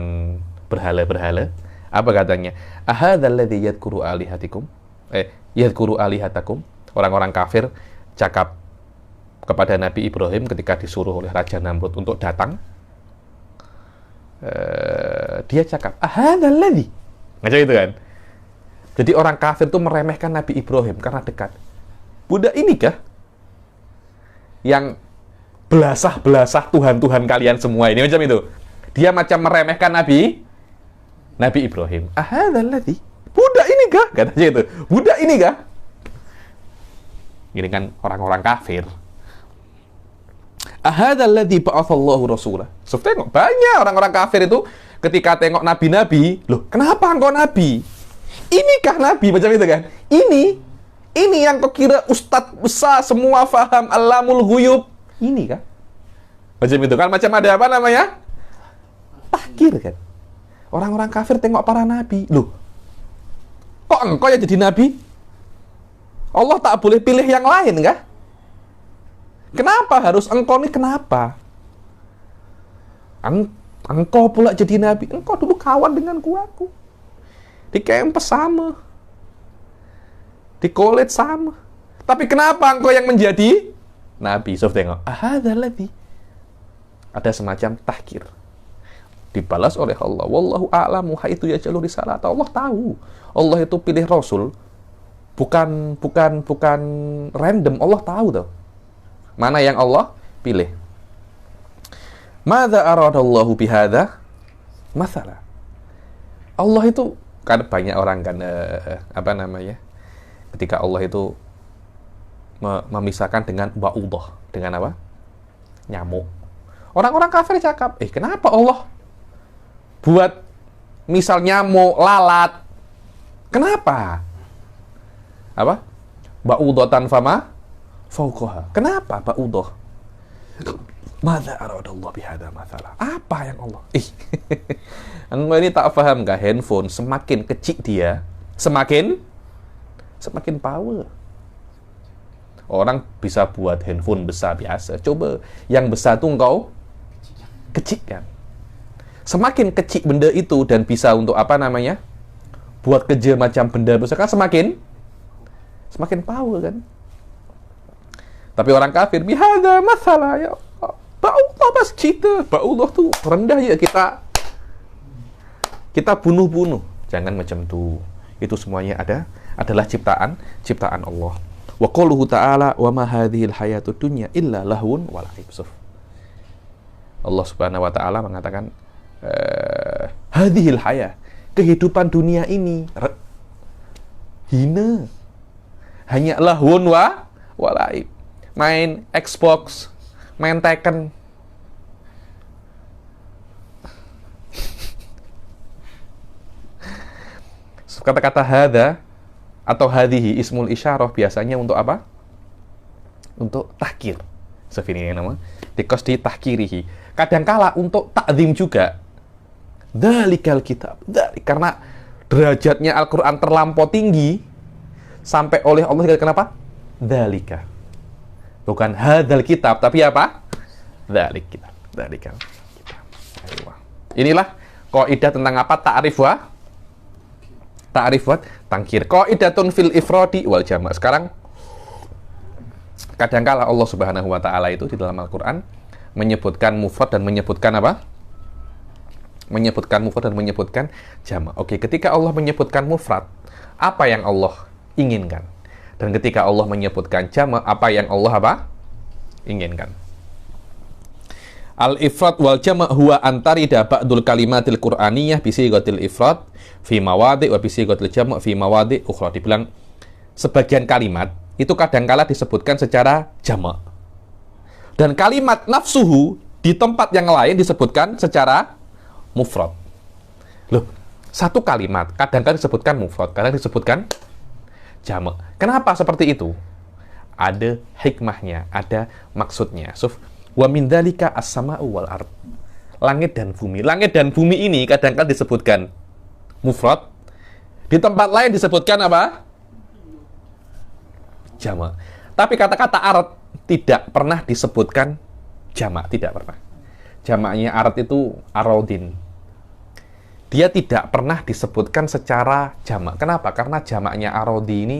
berhala-berhala, apa katanya? Ahadza alladzi yadhkuru alihatikum. Yadhkuru alihatakum. Orang-orang kafir cakap kepada Nabi Ibrahim ketika disuruh oleh Raja Namrud untuk datang. Dia cakap, ahadzal ladzi. Macam itu kan. Jadi orang kafir itu meremehkan Nabi Ibrahim karena dekat. Budak ini kah yang belasah-belasah Tuhan-Tuhan kalian semua ini, macam itu. Dia macam meremehkan Nabi Ibrahim. Ahadzal ladzi. Budak ini kah? Katanya itu. Budak ini kah? Ini kan orang-orang kafir. Ahadzal ladzi ba'atsallahu rasulah. So, tengok banyak orang-orang kafir itu ketika tengok nabi-nabi, loh, kenapa engkau nabi? Inikah nabi? Macam itu kan? Ini yang kau kira ustadz besar semua faham alamul ghuyub. Ini kah? Macam itu kan? Macam ada apa namanya? Tahkir kan? Orang-orang kafir tengok para nabi, loh, kok engkau yang jadi nabi? Allah tak boleh pilih yang lain kah? Kenapa harus engkau nih? Kenapa? Engkau pula jadi nabi. Engkau dulu kawan dengan aku. Di kampus sama. Di college sama. Tapi kenapa engkau yang menjadi nabi? So, tengok. Ahadzal ladzi. Ada semacam tahkir. Dibalas oleh Allah. Wallahu a'lamu haitsu yaj'alu risalata. Allah tahu. Allah itu pilih rasul. Bukan random. Allah tahu tau. Mana yang Allah pilih. Madza aradallahu bihadza mathala. Allah itu kan banyak orang kan ketika Allah itu memisahkan dengan ba'udah, dengan apa? Nyamuk. Orang-orang kafir cakap, kenapa Allah buat misal nyamuk, lalat? Kenapa? Apa? Ba'udatan fama fauqaha. Kenapa ba'udah? Madza aradallahu bihadza mathala. Apa yang Allah? Engkau ini tak paham kah? Handphone semakin kecil dia, semakin power. Orang bisa buat handphone besar biasa. Coba yang besar tuh engkau kecil kan. Semakin kecil benda itu dan bisa untuk apa namanya? Buat kerja macam benda besar kan semakin power kan. Tapi orang kafir bihadza mathala ya. Ba'ullah pas kita. Ba'ullah tuh rendah ya, kita bunuh-bunuh. Jangan macam tu. Itu semuanya adalah ciptaan Allah. Wa qauluhu ta'ala wa ma hadhil hayatud dunya illa lahun wa la'ib. Allah Subhanahu wa taala mengatakan hadhil hayah, kehidupan dunia ini hina. Hanya lahun wa la'ib. Main Xbox, main Tekken. Kata-kata hadza atau hadhihi ismul isyarah biasanya untuk apa? Untuk tahkir. Seperti ini nama. Diqasdi tahkirihi. Kadangkala untuk ta'zim juga. Dzalikal kitab. Karena derajatnya Al-Qur'an terlampau tinggi sampai oleh Allah dikatakan apa? Dzalika. Bukan hadzal kitab, tapi apa? Dzalik kitab. Dzalikal kitab. Inilah kaidah tentang apa? Ta'rif wa tangkir. Qaidatun fil ifradi wal jama'. Sekarang kadangkala Allah Subhanahu wa taala itu di dalam Al-Qur'an menyebutkan mufrad dan menyebutkan apa? Menyebutkan mufrad dan menyebutkan jama'. Oke, ketika Allah menyebutkan mufrad, apa yang Allah inginkan? Dan ketika Allah menyebutkan jama', apa yang Allah apa? Inginkan. Al-ifrad wal jama' huwa antarida ba'dul kalimatil qur'aniyah bi sighatil ifrad fi mawadi' wa bi sighatil jama' fi mawadi' ukhra. Dibilang sebagian kalimat itu kadangkala disebutkan secara jama'. Dan kalimat nafsuhu di tempat yang lain disebutkan secara mufrad. Loh, satu kalimat kadang-kadang disebutkan mufrad, kadang disebutkan jamak. Kenapa seperti itu? Ada hikmahnya, ada maksudnya. Wa min dzalika as-sama'u wal ard. Langit dan bumi. Langit dan bumi ini kadang-kadang disebutkan mufrad. Di tempat lain disebutkan apa? Jamak. Tapi kata-kata ard tidak pernah disebutkan jamak, tidak pernah. Jamaknya ard itu arodin. Dia tidak pernah disebutkan secara jamak. Kenapa? Karena jamaknya arodi ini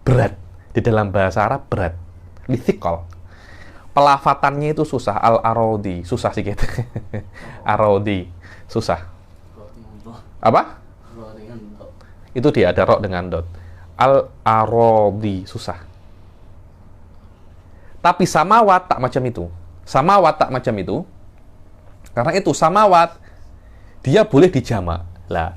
berat. Di dalam bahasa Arab berat. Lithikol. Pelafatannya itu susah. Al-arodi. Susah sih gitu. Arodi. Susah. Apa? Itu dia, ada ro dengan dot. Al-arodi. Susah. Tapi samawat tak macam itu. Samawat tak macam itu. Karena itu samawat dia boleh dijamak. Lah,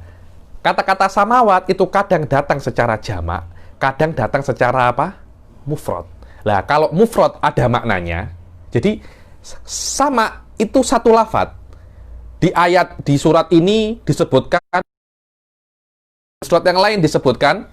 kata-kata samawat itu kadang datang secara jamak, kadang datang secara apa? Mufrad. Lah, kalau mufrad ada maknanya. Jadi sama itu satu lafadz. Di surat ini disebutkan, surat yang lain disebutkan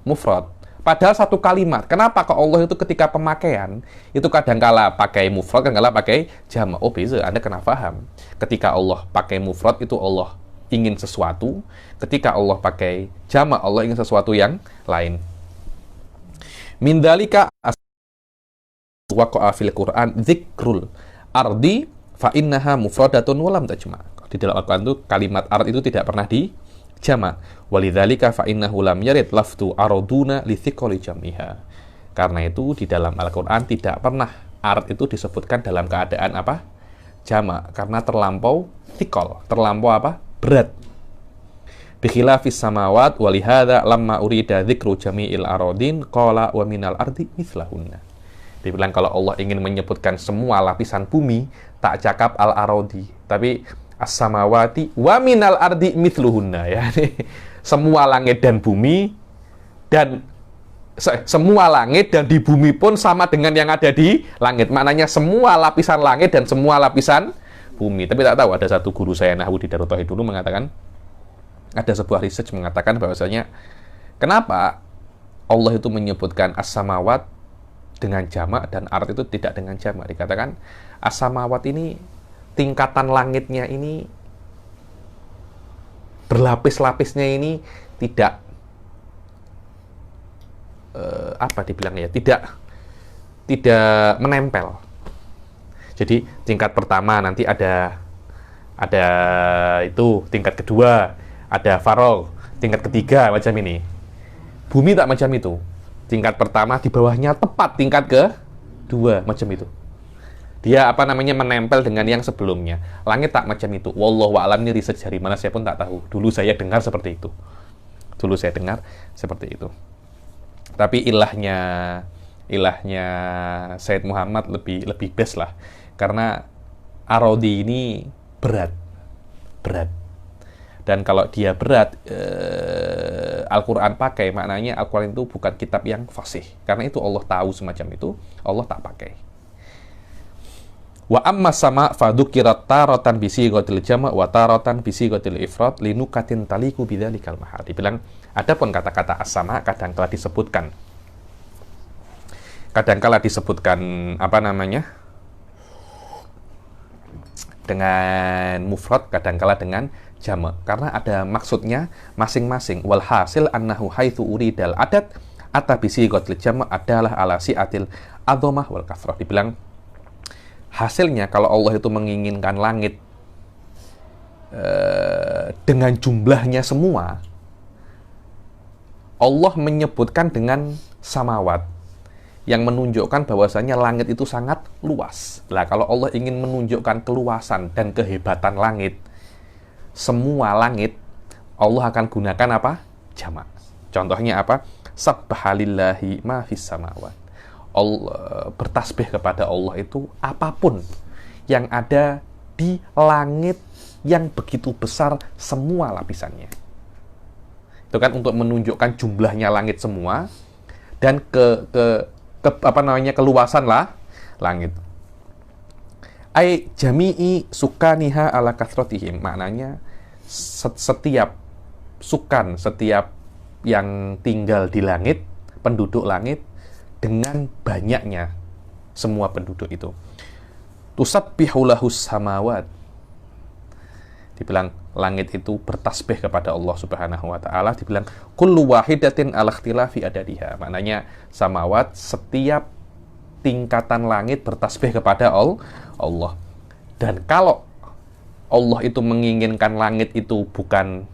mufrad. Padahal satu kalimat. Kenapa kok Allah itu ketika pemakaian itu kadang-kala pakai mufrad, kadang-kala pakai jamak? Oh, beza. Anda kena paham. Ketika Allah pakai mufrad itu Allah ingin sesuatu. Ketika Allah pakai jamak, Allah ingin sesuatu yang lain. Min dzalika waqa'a fil Qur'an dzikrul ardi fa innaha mufradatun wa lam tajma'. Di dalam Al-Qur'an itu kalimat ard itu tidak pernah dijamak. Walidzalika fa innahu lam yarid lafdu araduna li thiqali jam'iha. Karena itu di dalam Al-Qur'an tidak pernah ard itu disebutkan dalam keadaan apa? Jamak, karena terlampau thiqal, terlampau apa? Berat. Bi khilafis samawat wa lihadza lamma urida dzikru jami'il aradin qala wa minal ardi mithlahunna. Dibilang kalau Allah ingin menyebutkan semua lapisan bumi, tak cakap al-aradi, tapi as-samawati wa minal ardi mithluhunna, ya. Semua langit dan bumi, dan semua langit dan di bumi pun sama dengan yang ada di langit. Maknanya semua lapisan langit dan semua lapisan bumi. Tapi tak tahu, ada satu guru saya nahwu di Darut Tauhid dulu mengatakan, ada sebuah research mengatakan bahwasanya kenapa Allah itu menyebutkan as-samawat dengan jamak dan ard itu tidak dengan jamak. Dikatakan as-samawat ini tingkatan langitnya ini, berlapis-lapisnya ini tidak apa dibilangnya, tidak menempel. Jadi tingkat pertama nanti ada itu, tingkat kedua ada farol, tingkat ketiga macam ini. Bumi tak macam itu. Tingkat pertama di bawahnya tepat tingkat kedua macam itu. Dia menempel dengan yang sebelumnya. Langit tak macam itu. Wallahu a'lam, ini riset dari mana saya pun tak tahu. Dulu saya dengar seperti itu. Tapi ilahnya Said Muhammad lebih best lah. Karena arodi ini berat. Dan kalau dia berat, Al-Quran pakai, maknanya Al-Quran itu bukan kitab yang fasih. Karena itu Allah tahu semacam itu, Allah tak pakai. Wa amma sama fadukirat taratan bisi gotil jama' wa taratan bisi gotil ifrat linukatin taliku bidzalikal mahal. Dibilang, adapun kata-kata as-sama kadang-kala disebutkan dengan mufrad, kadang-kala dengan jamak, karena ada maksudnya masing-masing. Wal hasil annahu haitsu uridal adat atabisi gotil jama' adalah ala si'atil adzamah wal kathrah. Dibilang hasilnya kalau Allah itu menginginkan langit dengan jumlahnya semua, Allah menyebutkan dengan samawat, yang menunjukkan bahwasanya langit itu sangat luas. Lah, kalau Allah ingin menunjukkan keluasan dan kehebatan langit, semua langit, Allah akan gunakan apa? Jamak. Contohnya apa? Sabbahalillahi ma fis samawat. Allah, bertasbih kepada Allah itu apapun yang ada di langit yang begitu besar semua lapisannya. Itu kan untuk menunjukkan jumlahnya langit semua dan keluasan langit. Ai jami'i sukaniha ala kathratihim, maknanya setiap sukan, setiap yang tinggal di langit, penduduk langit, dengan banyaknya semua penduduk itu. Tusabbihu lahus samawat. Dibilang langit itu bertasbih kepada Allah Subhanahu wa taala, dibilang kullu wahidatin ala ikhtilafi adadiha. Maknanya samawat, setiap tingkatan langit bertasbih kepada Allah. Dan kalau Allah itu menginginkan langit itu bukan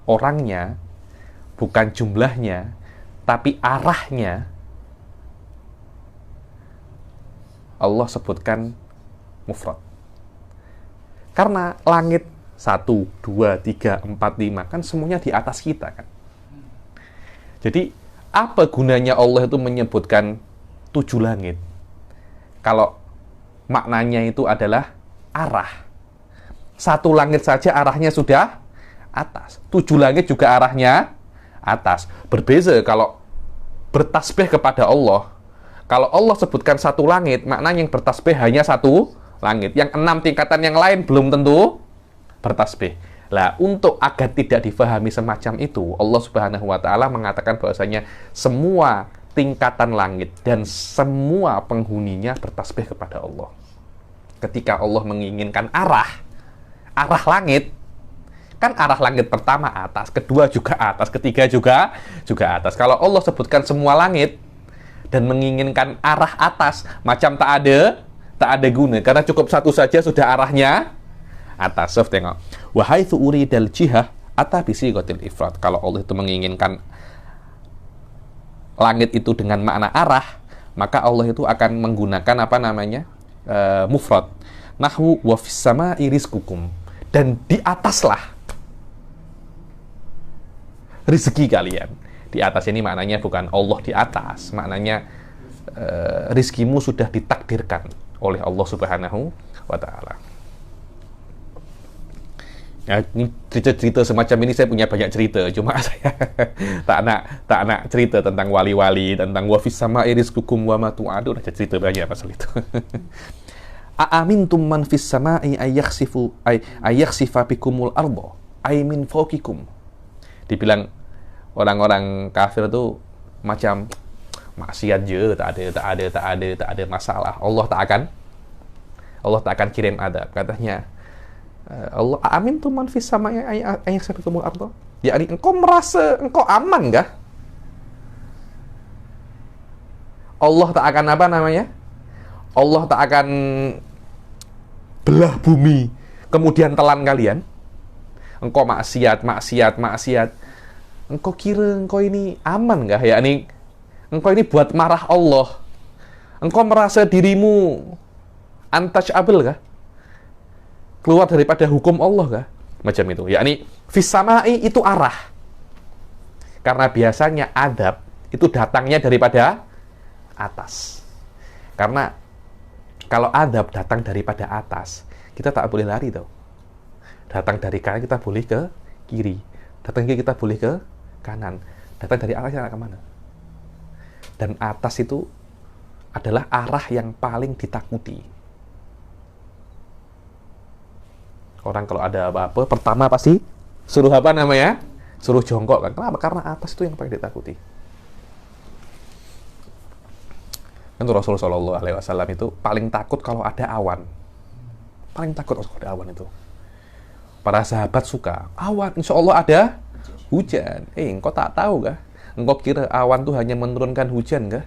orangnya, bukan jumlahnya, tapi arahnya, Allah sebutkan mufrad. Karena langit 1, 2, 3, 4, 5 kan semuanya di atas kita kan. Jadi apa gunanya Allah itu menyebutkan 7 langit? Kalau maknanya itu adalah arah. 1 langit saja arahnya sudah atas. 7 langit juga arahnya atas. Berbeza kalau bertasbih kepada Allah. Kalau Allah sebutkan 1 langit, maknanya yang bertasbih hanya 1 langit. Yang 6 tingkatan yang lain belum tentu bertasbih. Lah, untuk agar tidak difahami semacam itu, Allah Subhanahu wa taala mengatakan bahwasanya semua tingkatan langit dan semua penghuninya bertasbih kepada Allah. Ketika Allah menginginkan arah langit, kan arah langit pertama atas, kedua juga atas, ketiga juga atas. Kalau Allah sebutkan semua langit dan menginginkan arah atas, macam tak ada guna, karena cukup 1 saja sudah arahnya atas. So, tengok. Wa haitsu uridal jihah ata bi sighatil ifrad. Kalau Allah itu menginginkan langit itu dengan makna arah, maka Allah itu akan menggunakan apa namanya? Mufrad. Nahwu wa fis sama'i rizqukum. Dan di ataslah rezeki kalian. Di atas ini maknanya bukan Allah di atas, maknanya rizkimu sudah ditakdirkan oleh Allah Subhanahu wa taala. Ya, ini cerita-cerita semacam ini saya punya banyak cerita, cuma saya tak nak cerita tentang wali-wali, tentang wa fis sama'i rizqukum wa ma tu'adun, ada cerita banyak pasal itu. Aamintum man fis sama'i ayakhsifa bikumul arda ay min fawqikum. Dibilang orang-orang kafir itu macam maksiat je, tak ada masalah. Allah tak akan kirim adab. Katanya Allah, amin tu man fis sama'i ayakhsifa bikumul arda. Yakni engkau merasa engkau aman kah? Allah tak akan apa namanya? Allah tak akan belah bumi kemudian telan kalian. Engkau maksiat. Engkau kira engkau ini aman kah? Yakni engkau ini buat marah Allah. Engkau merasa dirimu untouchable kah? Keluar daripada hukum Allah kah? Macam itu. Yakni fis sama'i itu arah. Karena biasanya adab itu datangnya daripada atas. Karena kalau adab datang daripada atas, kita tak boleh lari tau. Datang dari kanan kita boleh ke kiri. Datang kiri kita boleh ke kanan. Datang dari arah yang ke mana? Dan atas itu adalah arah yang paling ditakuti. Orang kalau ada apa-apa, pertama pasti suruh apa namanya? Suruh jongkok kan. Kenapa? Karena atas itu yang paling ditakuti. Kan Rasulullah Shallallahu Alaihi Wasallam itu paling takut kalau ada awan. Paling takut kalau ada awan itu. Para sahabat suka awan, insya Allah ada hujan. Engkau tak tahu kah? Engkau kira awan itu hanya menurunkan hujan kah?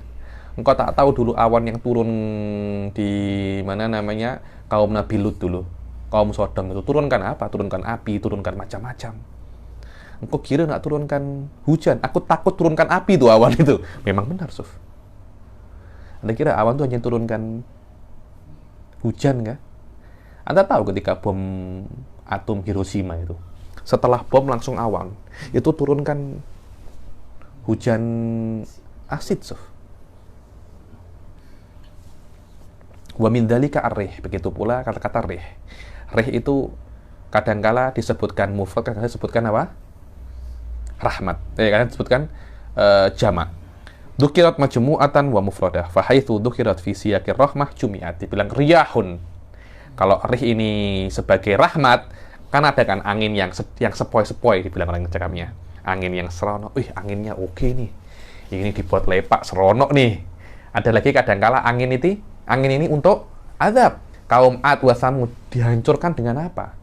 Engkau tak tahu dulu awan yang turun di mana namanya kaum Nabi Lut dulu, kaum Sodom itu turunkan apa? Turunkan api, turunkan macam-macam. Engkau kira nak turunkan hujan? Aku takut turunkan api tuh awan itu. Memang benar, Suf. Anda kira awan itu hanya turunkan hujan kah? Anda tahu ketika bom atom Hiroshima itu, setelah bom langsung awan, itu turunkan hujan asid, Suf. Wa min dzalika ar-rih, begitu pula kata-kata rih. Rih itu kadangkala disebutkan mufrad, kadang-kala disebutkan apa? Rahmat. Kadang disebutkan jamak. Dzukirat majmu'atan wa mufradah, fa haitsu dzukirat fi siyaqir rahmah jumi'at. Dibilang riyahun. Kalau rih ini sebagai rahmat, Kan ada kan angin yang sepoi-sepoi dibilang orang cakapnya. Angin yang seronok, anginnya oke nih. Ini dibuat lepak seronok nih. Ada lagi kadangkala angin ini untuk azab. Kaum Ad wa Tsamud dihancurkan dengan apa?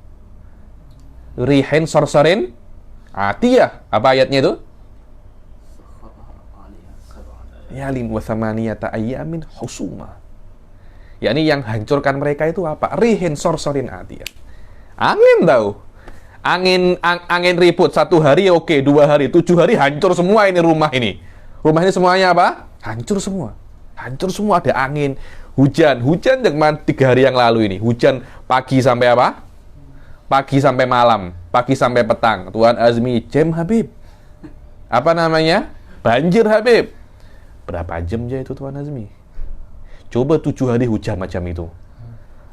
Rihin sorsorin atiyah. Apa ayatnya itu? Yalin wa thamaniyata ayyamin husuma. Yakni yang hancurkan mereka itu apa? Rihin sorsorin atiyah. Angin tahu. Angin ribut 1 hari oke, 2 hari, 7 hari hancur semua ini rumah ini. Rumah ini semuanya apa? Hancur semua. Hancur semua, ada angin, hujan yang 3 hari yang lalu ini. Hujan pagi sampai apa? Pagi sampai malam, pagi sampai petang. Tuan Azmi, jam Habib. Apa namanya? Banjir Habib. Berapa jam aja itu Tuan Azmi? Coba 7 hari hujan macam itu.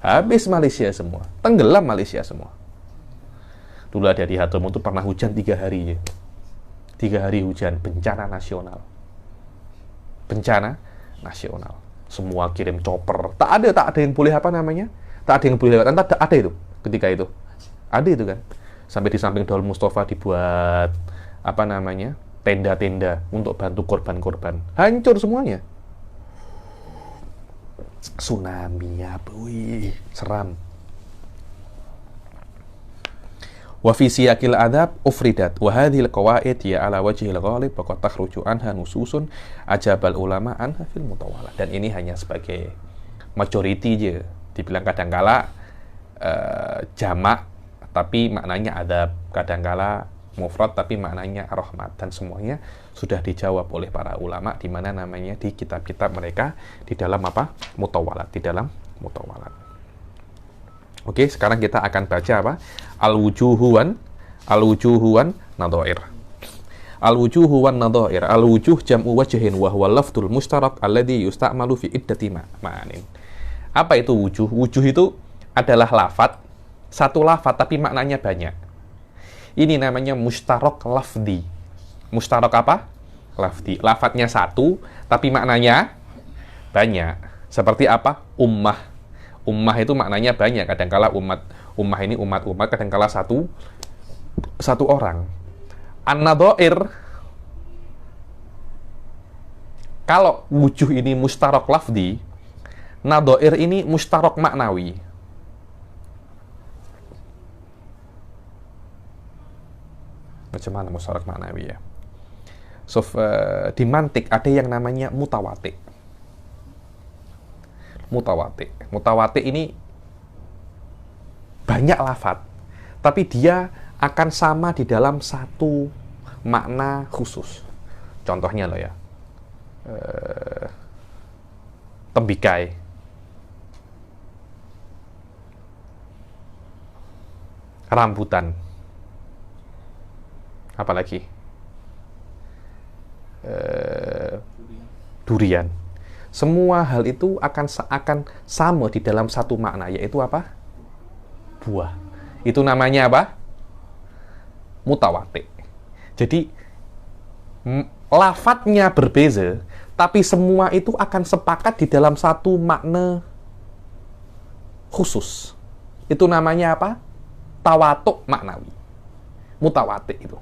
Habis Malaysia semua. Tenggelam Malaysia semua. Dulu ada di Hadramaut itu pernah hujan 3 hari. 3 hari hujan, bencana nasional. Bencana nasional. Semua kirim chopper. Tak ada yang boleh apa namanya? Tak ada yang boleh lewat. Ada itu ketika itu. Ada itu kan. Sampai di samping Daul Mustafa dibuat apa namanya? Tenda-tenda untuk bantu korban-korban. Hancur semuanya. Tsunami ya, boy. Seram. Wa fi siyaqil adzab ufridat wa hadhil qawaid ya ala wajhil ghalib wa qad takhruju anha nususun ajabal ulama anha fil mutawalat. Dan ini hanya sebagai majority aja. Dibilang kadangkala jamak tapi maknanya adzab, kadangkala mufrad tapi maknanya rahmat, dan semuanya sudah dijawab oleh para ulama di mana namanya di kitab-kitab mereka di dalam apa? Mutawalat, di dalam mutawalat. Oke, sekarang kita akan baca apa? Al-wujuhu wan nadhair. Al-wujuhu wan nadhair. Al-wujuh jam'u wajhin wa huwa lafdul mushtarak alladhi yusta'malu fi iddati ma'anin. Apa itu wujuh? Wujuh itu adalah lafadz, satu lafadz tapi maknanya banyak. Ini namanya mushtarak lafdi. Mushtarak apa? Lafdi. Lafadznya satu tapi maknanya banyak. Seperti apa? Ummah. Ummah itu maknanya banyak. Kadangkala ummah ini umat-umat, kadangkala satu orang. An-nadhair, kalau wujuh ini mustarak lafdi, nadhair ini mustarak maknawi. Macam mana mustarak maknawi ya? So, di mantik ada yang namanya mutawati. Mutawati ini banyak lafadz, tapi dia akan sama di dalam satu makna khusus. Contohnya loh ya, tembikai, rambutan, apalagi durian. Semua hal itu akan sama di dalam satu makna, yaitu apa? Buah. Itu namanya apa? Mutawati. Jadi lafadznya berbeza, tapi semua itu akan sepakat di dalam satu makna khusus. Itu namanya apa? Tawatuk maknawi. Mutawati itu.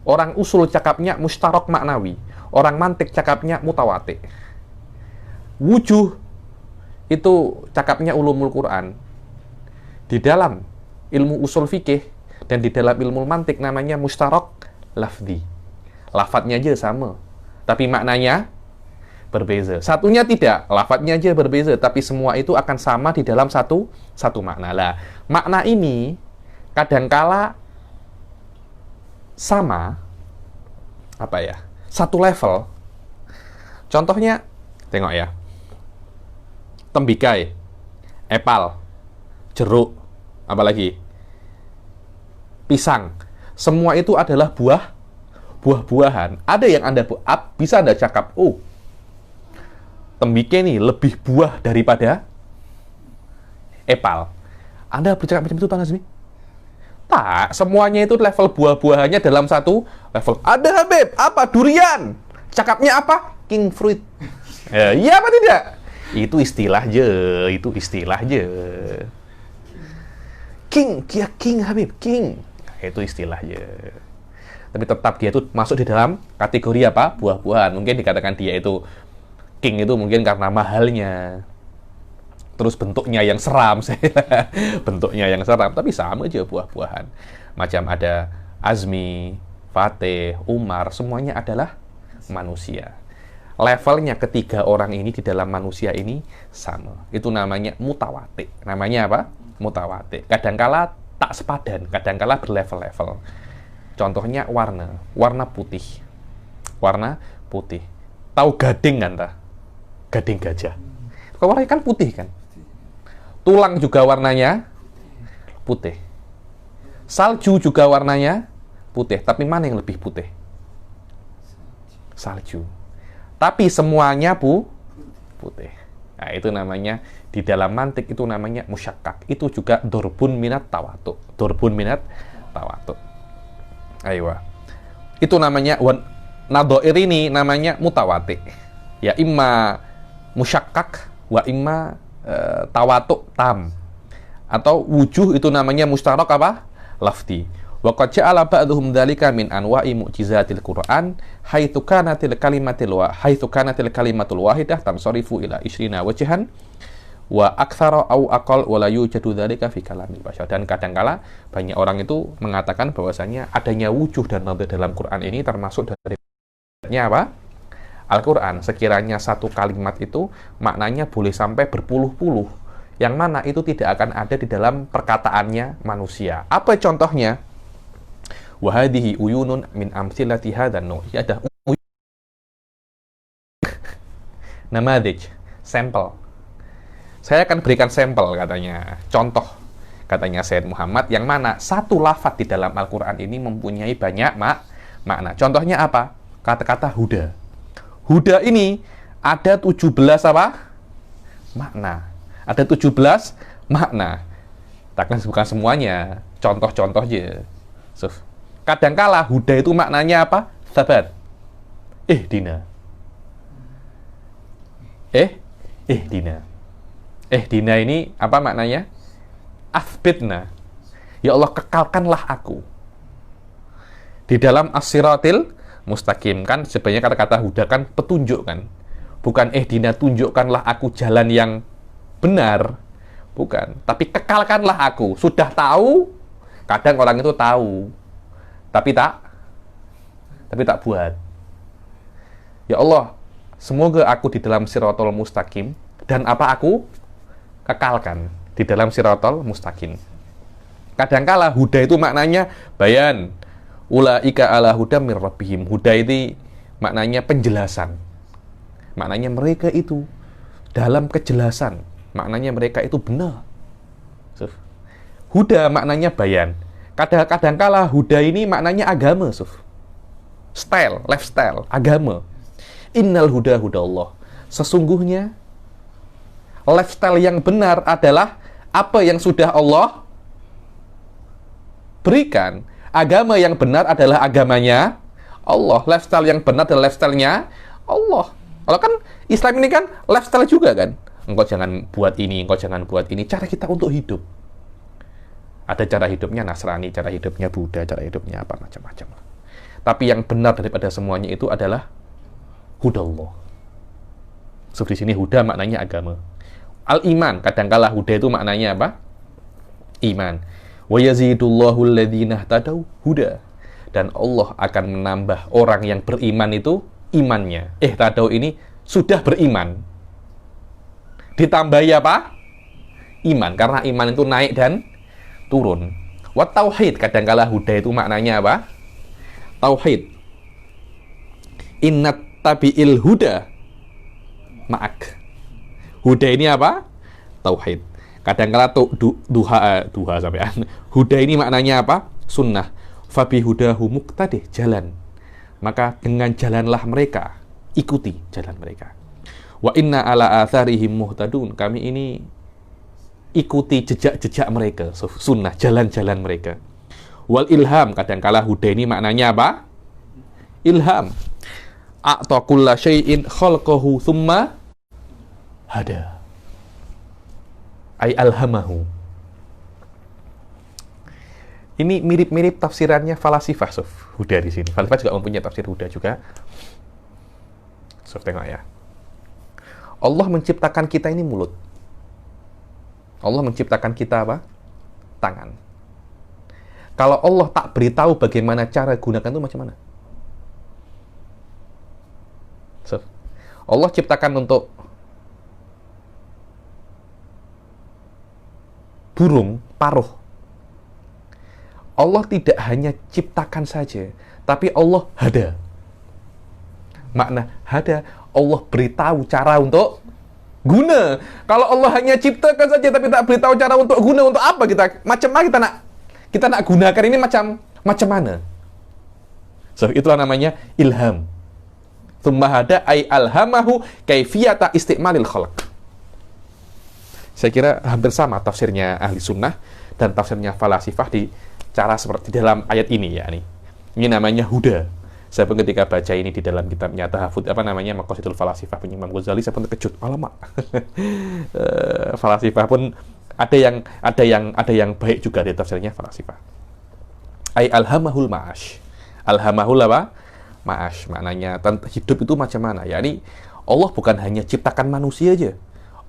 Orang usul cakapnya mustarak maknawi. Orang mantik cakapnya mutawati. Wujuh itu cakapnya ulumul Quran. Di dalam ilmu usul fikih dan di dalam ilmu mantik namanya mustarak lafzi. Lafadznya aja sama, tapi maknanya berbeza. Satunya tidak, lafadznya aja berbeza, tapi semua itu akan sama di dalam satu makna. Lah, makna ini kadangkala sama apa ya? Satu level. Contohnya, tengok ya. Tembikai, epal, jeruk, apalagi pisang. Semua itu adalah buah-buahan. Ada yang bisa Anda cakap, oh, tembikai nih lebih buah daripada epal. Anda bercakap macam itu, Pak Nazmi? Tak, semuanya itu level buah-buahannya dalam satu level. Ada Habib, apa? Durian. Cakapnya apa? King fruit. Iya apa tidak? Itu istilah je. King king, dia king Habib, king. Nah, itu istilahnya. Tapi tetap dia itu masuk di dalam kategori apa? Buah-buahan. Mungkin dikatakan dia itu king itu mungkin karena mahalnya. Terus bentuknya yang seram, bentuknya yang seram, tapi sama aja buah-buahan. Macam ada Azmi, Fatih, Umar, semuanya adalah manusia. Levelnya ketiga orang ini di dalam manusia ini sama. Itu namanya mutawati. Namanya apa? Mutawati. Kadangkala tak sepadan, kadangkala berlevel-level. Contohnya warna putih. Warna putih. Tahu gading kan, tak? Gading gajah. Warnanya kan putih kan? Tulang juga warnanya putih. Salju juga warnanya putih. Tapi mana yang lebih putih? Salju. Tapi semuanya putih. Nah, itu namanya di dalam mantik itu namanya musyakkak. Itu juga dorbun minat tawatu. Dorbun minat tawatu. Ayo. Itu namanya nadhair ini namanya mutawati. Ya imma musyakkak wa imma tawatu tam. Atau wujuh itu namanya mustarak apa? Lafdi. Wa qad ja'ala ba'dhum dzalika min anwa'i mu'jizatil Qur'an haitsu kanatil kalimatul wahidah tansarifu ila 20 wajhan wa aktsara au aqal wa la yujadu dzalika fi kalamil bashar. Dan kadangkala banyak orang itu mengatakan bahwasanya adanya wujuh dan nadhir dalam Quran ini termasuk dari apa? Al-Quran. Sekiranya satu kalimat itu maknanya boleh sampai berpuluh-puluh, yang mana itu tidak akan ada di dalam perkataannya manusia. Apa contohnya? Wahadihi uyunun min amsilati hadzan nu. Ya ada namadij, sampel. Saya akan berikan sampel katanya, contoh katanya Sayyid Muhammad, yang mana satu lafaz di dalam Al-Quran ini mempunyai banyak makna. Contohnya apa? Kata-kata huda. Huda ini ada 17 apa? Makna. Ada 17 makna. Takkan bukan semuanya, contoh-contoh aja. Kadangkala huda itu maknanya apa? Sabat. Dina. Dina. Dina ini apa maknanya? Athbitna. Ya Allah, kekalkanlah aku. Di dalam as-siratil mustaqim kan sebenarnya kata-kata huda kan petunjuk kan. Bukan Dina, tunjukkanlah aku jalan yang benar. Bukan. Tapi kekalkanlah aku. Sudah tahu, kadang orang itu tahu. Tapi tak buat. Ya Allah, semoga aku di dalam siratal mustaqim, dan apa aku kekalkan di dalam siratal mustaqim. Kadangkala huda itu maknanya bayan. Ulaika ala huda mir rabbihim. Huda itu maknanya penjelasan. Maknanya mereka itu dalam kejelasan. Maknanya mereka itu benar. Huda maknanya bayan. Kadangkala huda ini maknanya agama, style, lifestyle, agama. Innal huda hudallah. Sesungguhnya lifestyle yang benar adalah apa yang sudah Allah berikan. Agama yang benar adalah agamanya Allah. Lifestyle yang benar adalah lifestyle-nya Allah. Kalau kan Islam ini kan lifestyle juga kan. Engkau jangan buat ini, engkau jangan buat ini. Cara kita untuk hidup. Ada cara hidupnya Nasrani, cara hidupnya Buddha, cara hidupnya apa macam-macam. Tapi yang benar daripada semuanya itu adalah hudallah. Di sini huda maknanya agama. Al-iman, kadangkala huda itu maknanya apa? Iman. Wa yazidullahu alladhina ihtadaw huda. Dan Allah akan menambah orang yang beriman itu imannya. Ihtadaw ini sudah beriman. Ditambahi apa? Iman. Karena iman itu naik dan turun. Wa tauhid, kadangkala huda itu maknanya apa? Tauhid. Innat tabi'il huda ma'ak. Huda ini apa? Tauhid. Kadangkala duha sampean. Huda ini maknanya apa? Sunnah. Fabi hudahu muqtadih, jalan. Maka dengan jalanlah mereka, ikuti jalan mereka. Wa inna ala atharihim muhtadun. Kami ini ikuti jejak-jejak mereka, sunnah, jalan-jalan mereka. Wal ilham, kadangkala huda ini maknanya apa? Ilham. A'ta kulla syai'in khalqahu thumma hada. Ay alhamahu. Ini mirip-mirip tafsirannya falasifah, Sof. Huda di sini. Falasifah juga mempunyai tafsir Huda juga. Sof, tengok ya. Allah menciptakan kita ini mulut. Allah menciptakan kita apa? Tangan. Kalau Allah tak beritahu bagaimana cara gunakan itu macam mana? Sof. Allah ciptakan untuk burung, paruh. Allah tidak hanya ciptakan saja, tapi Allah hada. Makna hada, Allah beritahu cara untuk guna. Kalau Allah hanya ciptakan saja, tapi tak beritahu cara untuk guna, untuk apa kita? Macam mana kita nak gunakan ini macam mana? So, itulah namanya ilham. Tsumma hada ay alhamahu kaifiyata istimalil khalq. Saya kira hampir sama tafsirnya ahli sunnah dan tafsirnya falasifah di cara seperti dalam ayat ini ya nih. Ini namanya huda. Saya pun ketika baca ini di dalam kitabnya Tahafud Maqasidul Falasifah punya Imam Ghazali, saya pun terkejut. Alamak. Falasifah pun ada yang baik juga di tafsirnya falasifah. Ai alhamahul ma'ash. Alhamahul apa? Ma'ash. Maknanya hidup itu macam mana? Yani Allah bukan hanya ciptakan manusia aja.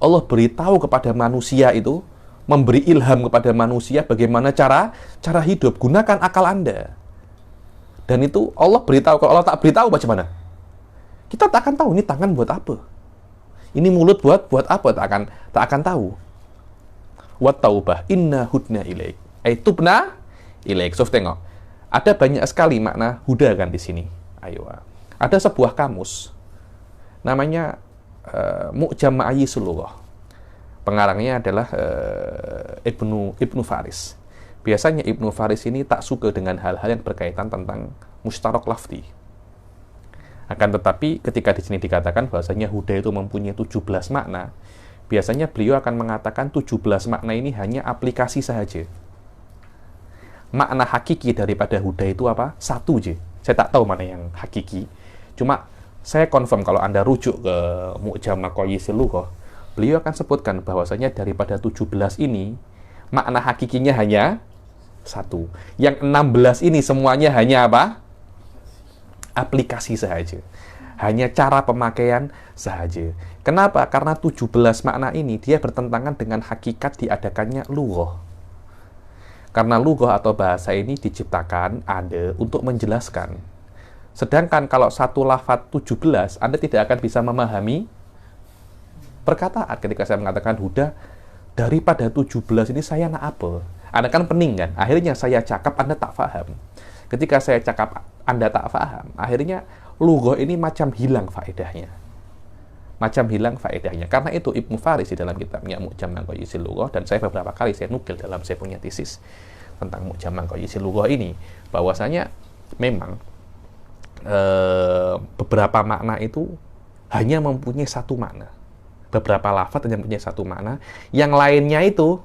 Allah beritahu kepada manusia itu, memberi ilham kepada manusia bagaimana cara hidup. Gunakan akal Anda. Dan itu Allah beritahu. Kalau Allah tak beritahu macam mana? Kita tak akan tahu ini tangan buat apa. Ini mulut buat apa? Tak akan tahu. Wat taubah inna hudna ilaik. Tubna ilaik. So, tengok. Ada banyak sekali makna huda kan di sini. Ayo. Ada sebuah kamus namanya Mu'jam Ma'ayisul Lughah. Pengarangnya adalah Ibnu Faris. Biasanya Ibnu Faris ini tak suka dengan hal-hal yang berkaitan tentang mustarok lafzi. Akan tetapi ketika di sini dikatakan bahwasanya huda itu mempunyai 17 makna, biasanya beliau akan mengatakan 17 makna ini hanya aplikasi saja. Makna hakiki daripada huda itu apa? Satu aja. Saya tak tahu mana yang hakiki. Cuma saya confirm kalau Anda rujuk ke Mu'jam Maqayisil Lughah, beliau akan sebutkan bahwasanya daripada 17 ini, makna hakikinya hanya satu. Yang 16 ini semuanya hanya apa? Aplikasi sahaja. Hanya cara pemakaian sahaja. Kenapa? Karena 17 makna ini dia bertentangan dengan hakikat diadakannya lughah. Karena lughah atau bahasa ini diciptakan ada untuk menjelaskan. Sedangkan kalau satu lafaz 17, Anda tidak akan bisa memahami perkataan. Ketika saya mengatakan huda, daripada 17 ini saya nak apa? Anda kan pening kan? Akhirnya saya cakap, Anda tak faham. Ketika saya cakap, Anda tak faham. Akhirnya lughah ini macam hilang faedahnya. Karena itu Ibnu Faris di dalam kitabnya Mu'jam Maqayisil Lughah, dan saya beberapa kali saya nukil dalam saya punya tesis tentang Mu'jam Maqayisil Lughah ini, bahwasanya memang beberapa makna itu hanya mempunyai satu makna. Beberapa lafaz hanya mempunyai satu makna. Yang lainnya itu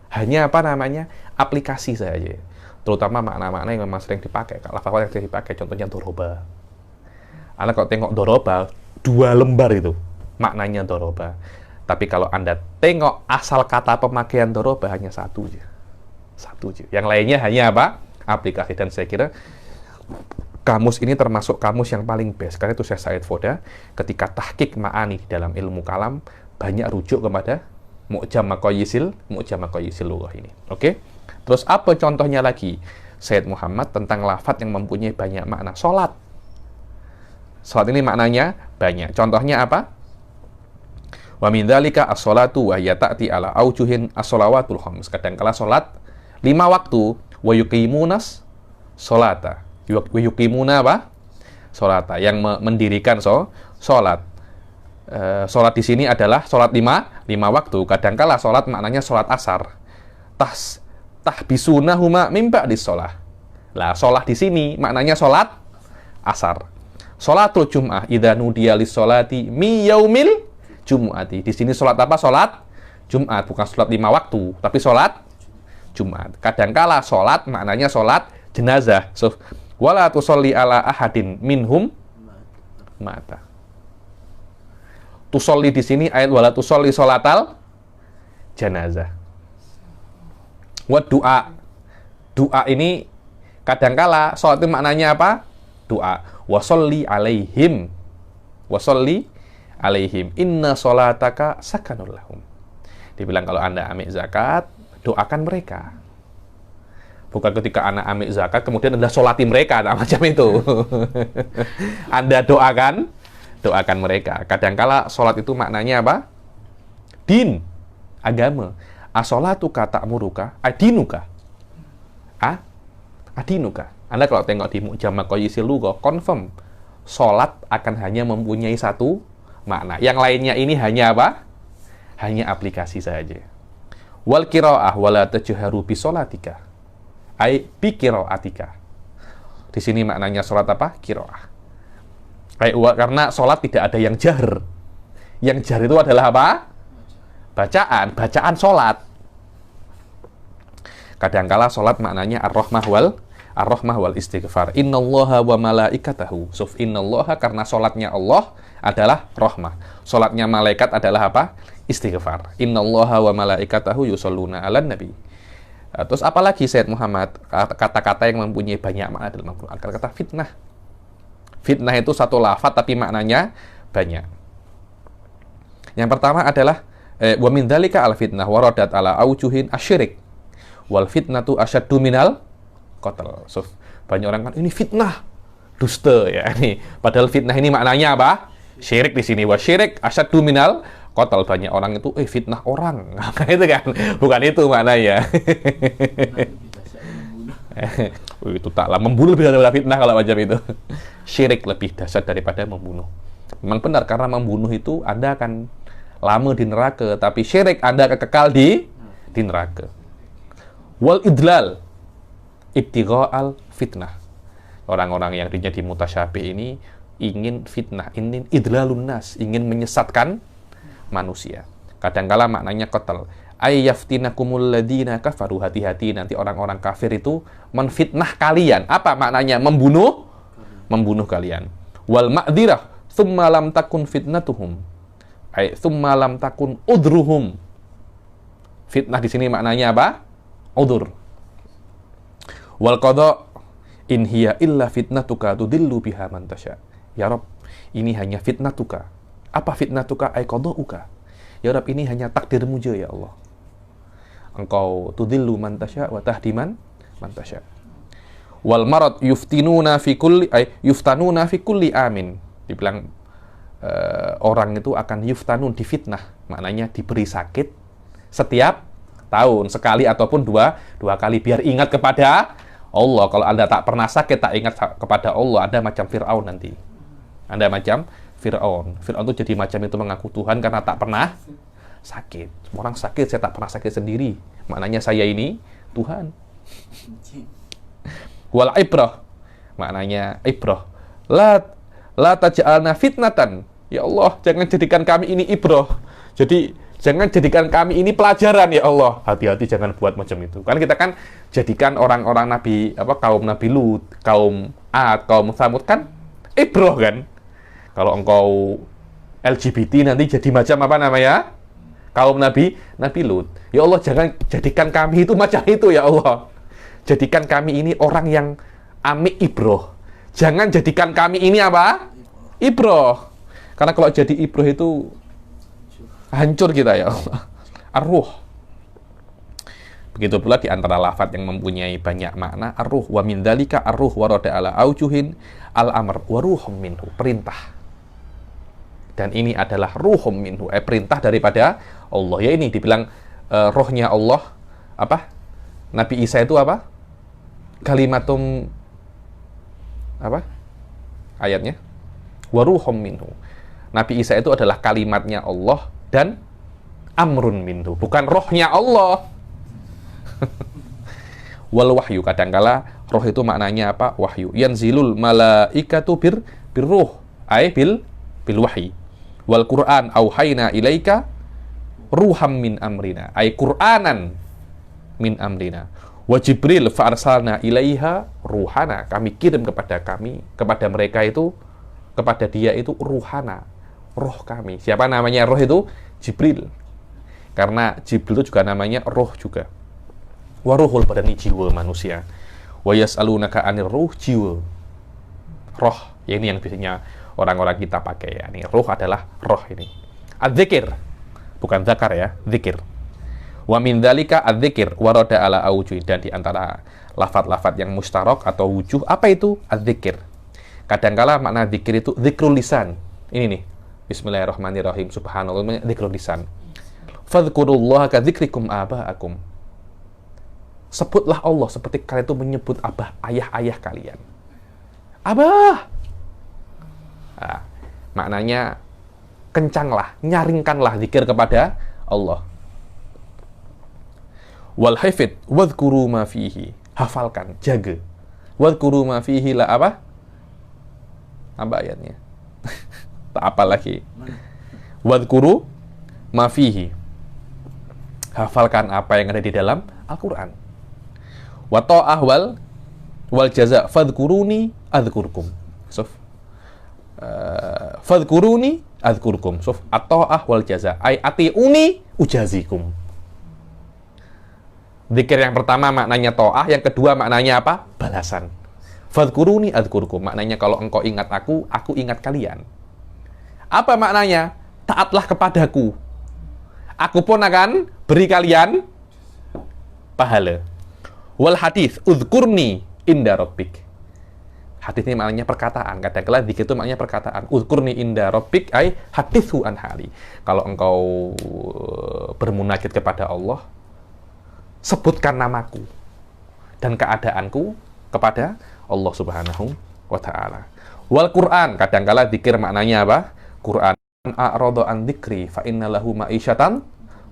hanya aplikasi saja. Terutama makna-makna yang memang sering dipakai. Kalau lafaz yang sering dipakai, contohnya doroba. Anda kalau tengok doroba, 2 lembar itu maknanya doroba. Tapi kalau Anda tengok asal kata pemakaian doroba hanya satu aja. Yang lainnya hanya apa? Aplikasi. Dan saya kira kamus ini termasuk kamus yang paling best. Karena itu Syekh Said Foda ketika tahqiq ma'ani di dalam ilmu kalam banyak rujuk kepada Mu'jam Maqayisil Lughah ini. Oke? Terus apa contohnya lagi? Sayyid Muhammad tentang lafaz yang mempunyai banyak makna. Salat. Salat ini maknanya banyak. Contohnya apa? Wa min dzalika as-salatu wa hiya ta'ti ala aujuhin as-shalawatul khams. Kadangkala salat 5 waktu wa yuqimunas salata. Wa yuqimuna apa? Salata, yang mendirikan salat. Salat di sini adalah salat 5 waktu. Kadangkala salat maknanya salat asar. Tahbisunahuma min ba'dis shalah. Lah, salat di sini maknanya salat asar. Salatul Jum'ah idza nudiya lis-sholati mi yaumil jumu'ati. Di sini salat apa? Salat Jumat, bukan salat 5 waktu, tapi salat Jumat. Kadangkala salat maknanya salat jenazah. So, wala tusolli ala ahadin minhum mata. Tusolli di sini ayat wala tusolli sholatal janazah. Wa du'a Doa ini kadangkala sholat itu maknanya apa? Doa. Wasolli alaihim. Wasolli alaihim. Inna sholataka sakanul lahum. Dibilang kalau Anda ambil zakat, doakan mereka. Bukan ketika Anda ambil zakat, kemudian Anda sholati mereka, nah, macam itu. Anda doakan mereka. Kadangkala sholat itu maknanya apa? Din, agama. As-sholatuka ta'muruka, adinuka. Adinuka. Anda kalau tengok di Mu'jam Maqayisil Lughah, confirm. Sholat akan hanya mempunyai satu makna. Yang lainnya ini hanya apa? Hanya aplikasi saja. Wal qiraah wala tajharu bi sholatika. Ai bi qiraatika. Di sini maknanya sholat apa? Qiraah. Karena sholat tidak ada yang jahr. Yang jahr itu adalah apa? Bacaan sholat. Kadangkala sholat maknanya ar-rahmah wal istighfar. Innallaha wa malaikatahu. Innallaha karena sholatnya Allah adalah rahmah. Sholatnya malaikat adalah apa? Istighfar. Innallaha wa malaikatahu yusholluna 'alan nabi. Terus apalagi Sayyid Muhammad? Kata-kata yang mempunyai banyak makna dalam Al-Quran. Kata fitnah. Fitnah itu satu lafaz tapi maknanya banyak. Yang pertama adalah wa min dzalika al-fitnah waradat ala aujuhin asyirik. Wal fitnatu asyaddu minal qatl. So, banyak orang kan ini fitnah, dusta ya ini. Padahal fitnah ini maknanya apa? Syirik di sini. Wa syirik asyaddu minal qatl. Banyak orang itu fitnah orang. Itu kan bukan itu maknanya. Itu taklah membunuh lebih daripada fitnah kalau macam itu. Syirik lebih dahsyat daripada membunuh. Memang benar karena membunuh itu Anda akan lama di neraka, tapi syirik Anda akan kekal di neraka. Wal idlal ibtigha'al fitnah. Orang-orang yang dirinya di mutasyabih ini ingin fitnah, ingin idlalun nas, ingin menyesatkan manusia. Kadangkala maknanya qatl. Ayyaftinakumul ladina kafaru, hati-hati nanti orang-orang kafir itu menfitnah kalian. Apa maknanya? Membunuh kalian. Wal ma'dzirah tsumma lam takun fitnatuhum. Tsumma lam takun udruhum. Fitnah di sini maknanya apa? Udur. Wal qada in hiya illa fitnatuka tudillu biha man tasya. Ya Rabb, ini hanya fitnatuka. Apa fitnatuka? Ay qadauka. Ya Rabb, ini hanya takdirmu je ya Allah. Engkau tudillu man tasya wa tahdi man tasya. Wal marad yuftanuna fi kulli amin. Dibilang orang itu akan yuftanun, difitnah. Maknanya diberi sakit setiap tahun, sekali ataupun dua kali, biar ingat kepada Allah. Kalau Anda tak pernah sakit, tak ingat kepada Allah, Anda macam Fir'aun nanti. Anda macam Fir'aun. Fir'aun itu jadi macam itu, mengaku Tuhan karena tak pernah sakit. Orang sakit, saya tak pernah sakit sendiri. Maknanya saya ini Tuhan. Wal ibrah. Maknanya ibrah. La taj'alna fitnatan. Ya Allah, jangan jadikan kami ini ibrah. Jadi jangan jadikan kami ini pelajaran ya Allah. Hati-hati jangan buat macam itu. Kan kita kan jadikan orang-orang kaum Nabi Lut, kaum Ad, kaum Tsamud kan ibrah kan. Kalau engkau LGBT nanti jadi macam apa namanya? Kaum Nabi Lut. Ya Allah, jangan jadikan kami itu macam itu ya Allah. Jadikan kami ini orang yang amik ibrah. Jangan jadikan kami ini apa? Ibrah. Karena kalau jadi ibrah itu hancur kita ya Allah. Ar-ruh. Begitu pula di antara lafaz yang mempunyai banyak makna, ar-ruh wa min dzalika ar-ruh warada ala aujuhin al-amr wa ruhum minhu, perintah. Dan ini adalah ruhum minhu, perintah daripada Allah. Ya ini dibilang rohnya Allah apa? Nabi Isa itu apa? Kalimatum apa? Ayatnya wa ruhum minhu. Nabi Isa itu adalah kalimatnya Allah dan amrun minhu, bukan rohnya Allah. Wal wahyu, kadangkala roh itu maknanya apa? Wahyu. Yanzilul malaikatu birruh, ay bil wahyi. Wal Qur'an auhayna ilaika ruham min amrina, ay Qur'anan min amrina. Wa Jibril fa'arsalna ilaiha ruhana, kami kirim kepada mereka itu, kepada dia itu ruhana, roh kami. Siapa namanya roh itu? Jibril. Karena Jibril itu juga namanya roh juga. Waruhul badan ini jiwa manusia. Wa yas'alunaka 'anir ruh, jiwa. Roh, ya ini yang biasanya orang-orang kita pakai ya. Ini ruh adalah roh ini. Adzikir, bukan zakar ya, zikir. Wa min dzalika adzikir warada ala aujuh, dan di antara lafaz-lafaz yang mustarok atau wujuh apa itu? Adzikir. Kadangkala makna zikir itu zikrul lisan. Ini nih. Bismillahirrahmanirrahim. Subhanallah, zikrul lisan. Fadhkurullaha ka dzikrikum aba'akum. Sebutlah Allah seperti kalian itu menyebut ayah-ayah kalian. Abah. Nah, maknanya kencanglah, nyaringkanlah zikir kepada Allah. Wal hafid wadhkuru ma fihi. Hafalkan, jaga. Wadhkuru ma fihi la apa? Apa ayatnya? Tak apa lagi. Wadhkuru ma fihi. Hafalkan apa yang ada di dalam Al-Qur'an. Wa ta'ah wal jaza fadhkuruni adzkurkum. Fadhkuruni adzkurkum. At-ta'ah wal jaza ay atiuni ujazikum. Zikir yang pertama maknanya ta'ah, yang kedua maknanya apa? Balasan. Fadhkuruni adzkurkum, maknanya kalau engkau ingat aku ingat kalian. Apa maknanya? Taatlah kepadaku, aku pun akan beri kalian pahala. Wal hadits udhkurni inda rabbik. Hadits ini maknanya perkataan. Kadang-kala zikir itu maknanya perkataan. Udhkurni inda rabbik ay hadithu an hali. Kalau engkau bermunajat kepada Allah, sebutkan namaku dan keadaanku kepada Allah Subhanahu wa ta'ala. Wal Qur'an, kadangkala zikir maknanya apa? Qur'an a'rada an dzikri fa inna lahu ma'isyatan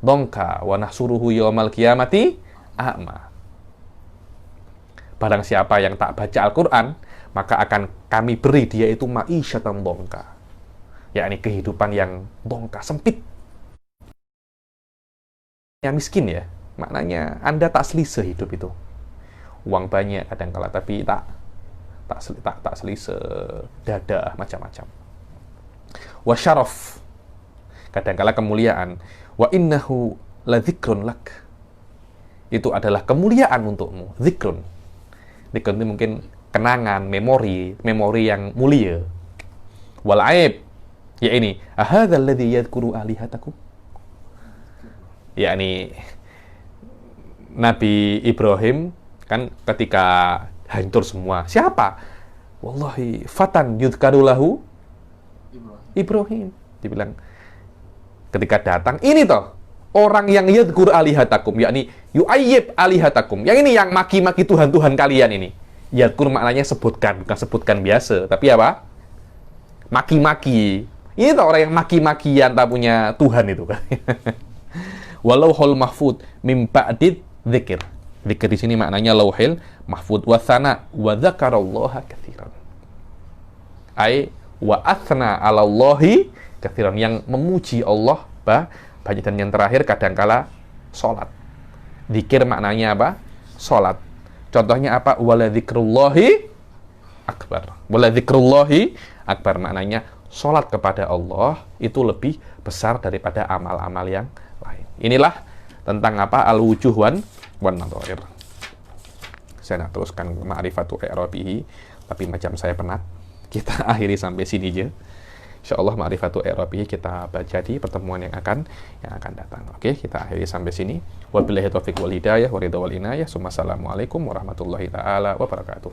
dongka wa nahsuruhu yaumal qiyamati a'ma. Barang siapa yang tak baca Al-Qur'an, maka akan kami beri dia itu ma'isyatan dongka, yakni kehidupan yang dongka, sempit, yang miskin ya. Maknanya Anda tak selise hidup itu. Uang banyak kadangkala tapi tak selise, dada macam-macam. Wa syaraf, kadangkala kemuliaan. Wa innahu la dzikrun lak, itu adalah kemuliaan untukmu. Zikrun itu mungkin kenangan, memori yang mulia. Wal aib, ya ini ahadzal ladzi yadhkuru alihatakum, yakni Nabi Ibrahim kan ketika hancur semua. Siapa? Wallahi fatan yudhkarulahu Ibrahim. Dibilang ketika datang, ini toh orang yang yadhkur alihatakum, yakni yu'ayyib alihatakum. Yang ini yang maki-maki Tuhan-Tuhan kalian ini. Yadhkur maknanya sebutkan, bukan sebutkan biasa, tapi apa? Maki-maki. Ini toh orang yang maki-makian tak punya Tuhan itu kan. Walauhul mahfud mim ba'did zikir. Zikir di sini maknanya lauhil mahfud wa tsana wa dzakarallaha katsiran. Ai wa atsna 'alallahi katsiran, yang memuji Allah banyak. Dan yang terakhir kadangkala salat. Zikir maknanya apa? Salat. Contohnya apa? Wala dzikrullahi akbar. Wala dzikrullahi akbar maknanya salat kepada Allah itu lebih besar daripada amal-amal yang lain. Inilah tentang apa? Al-wujuh wan nadhair. Saya nak teruskan ma'rifatu i'rabihi, tapi macam saya penat. Kita akhiri sampai sini aja. Insyaallah ma'rifatu i'rabihi kita baca di pertemuan yang akan datang. Oke, kita akhiri sampai sini. Wabillahi taufiq wal hidayah wa ridha wal inayah. Assalamualaikum warahmatullahi taala wabarakatuh.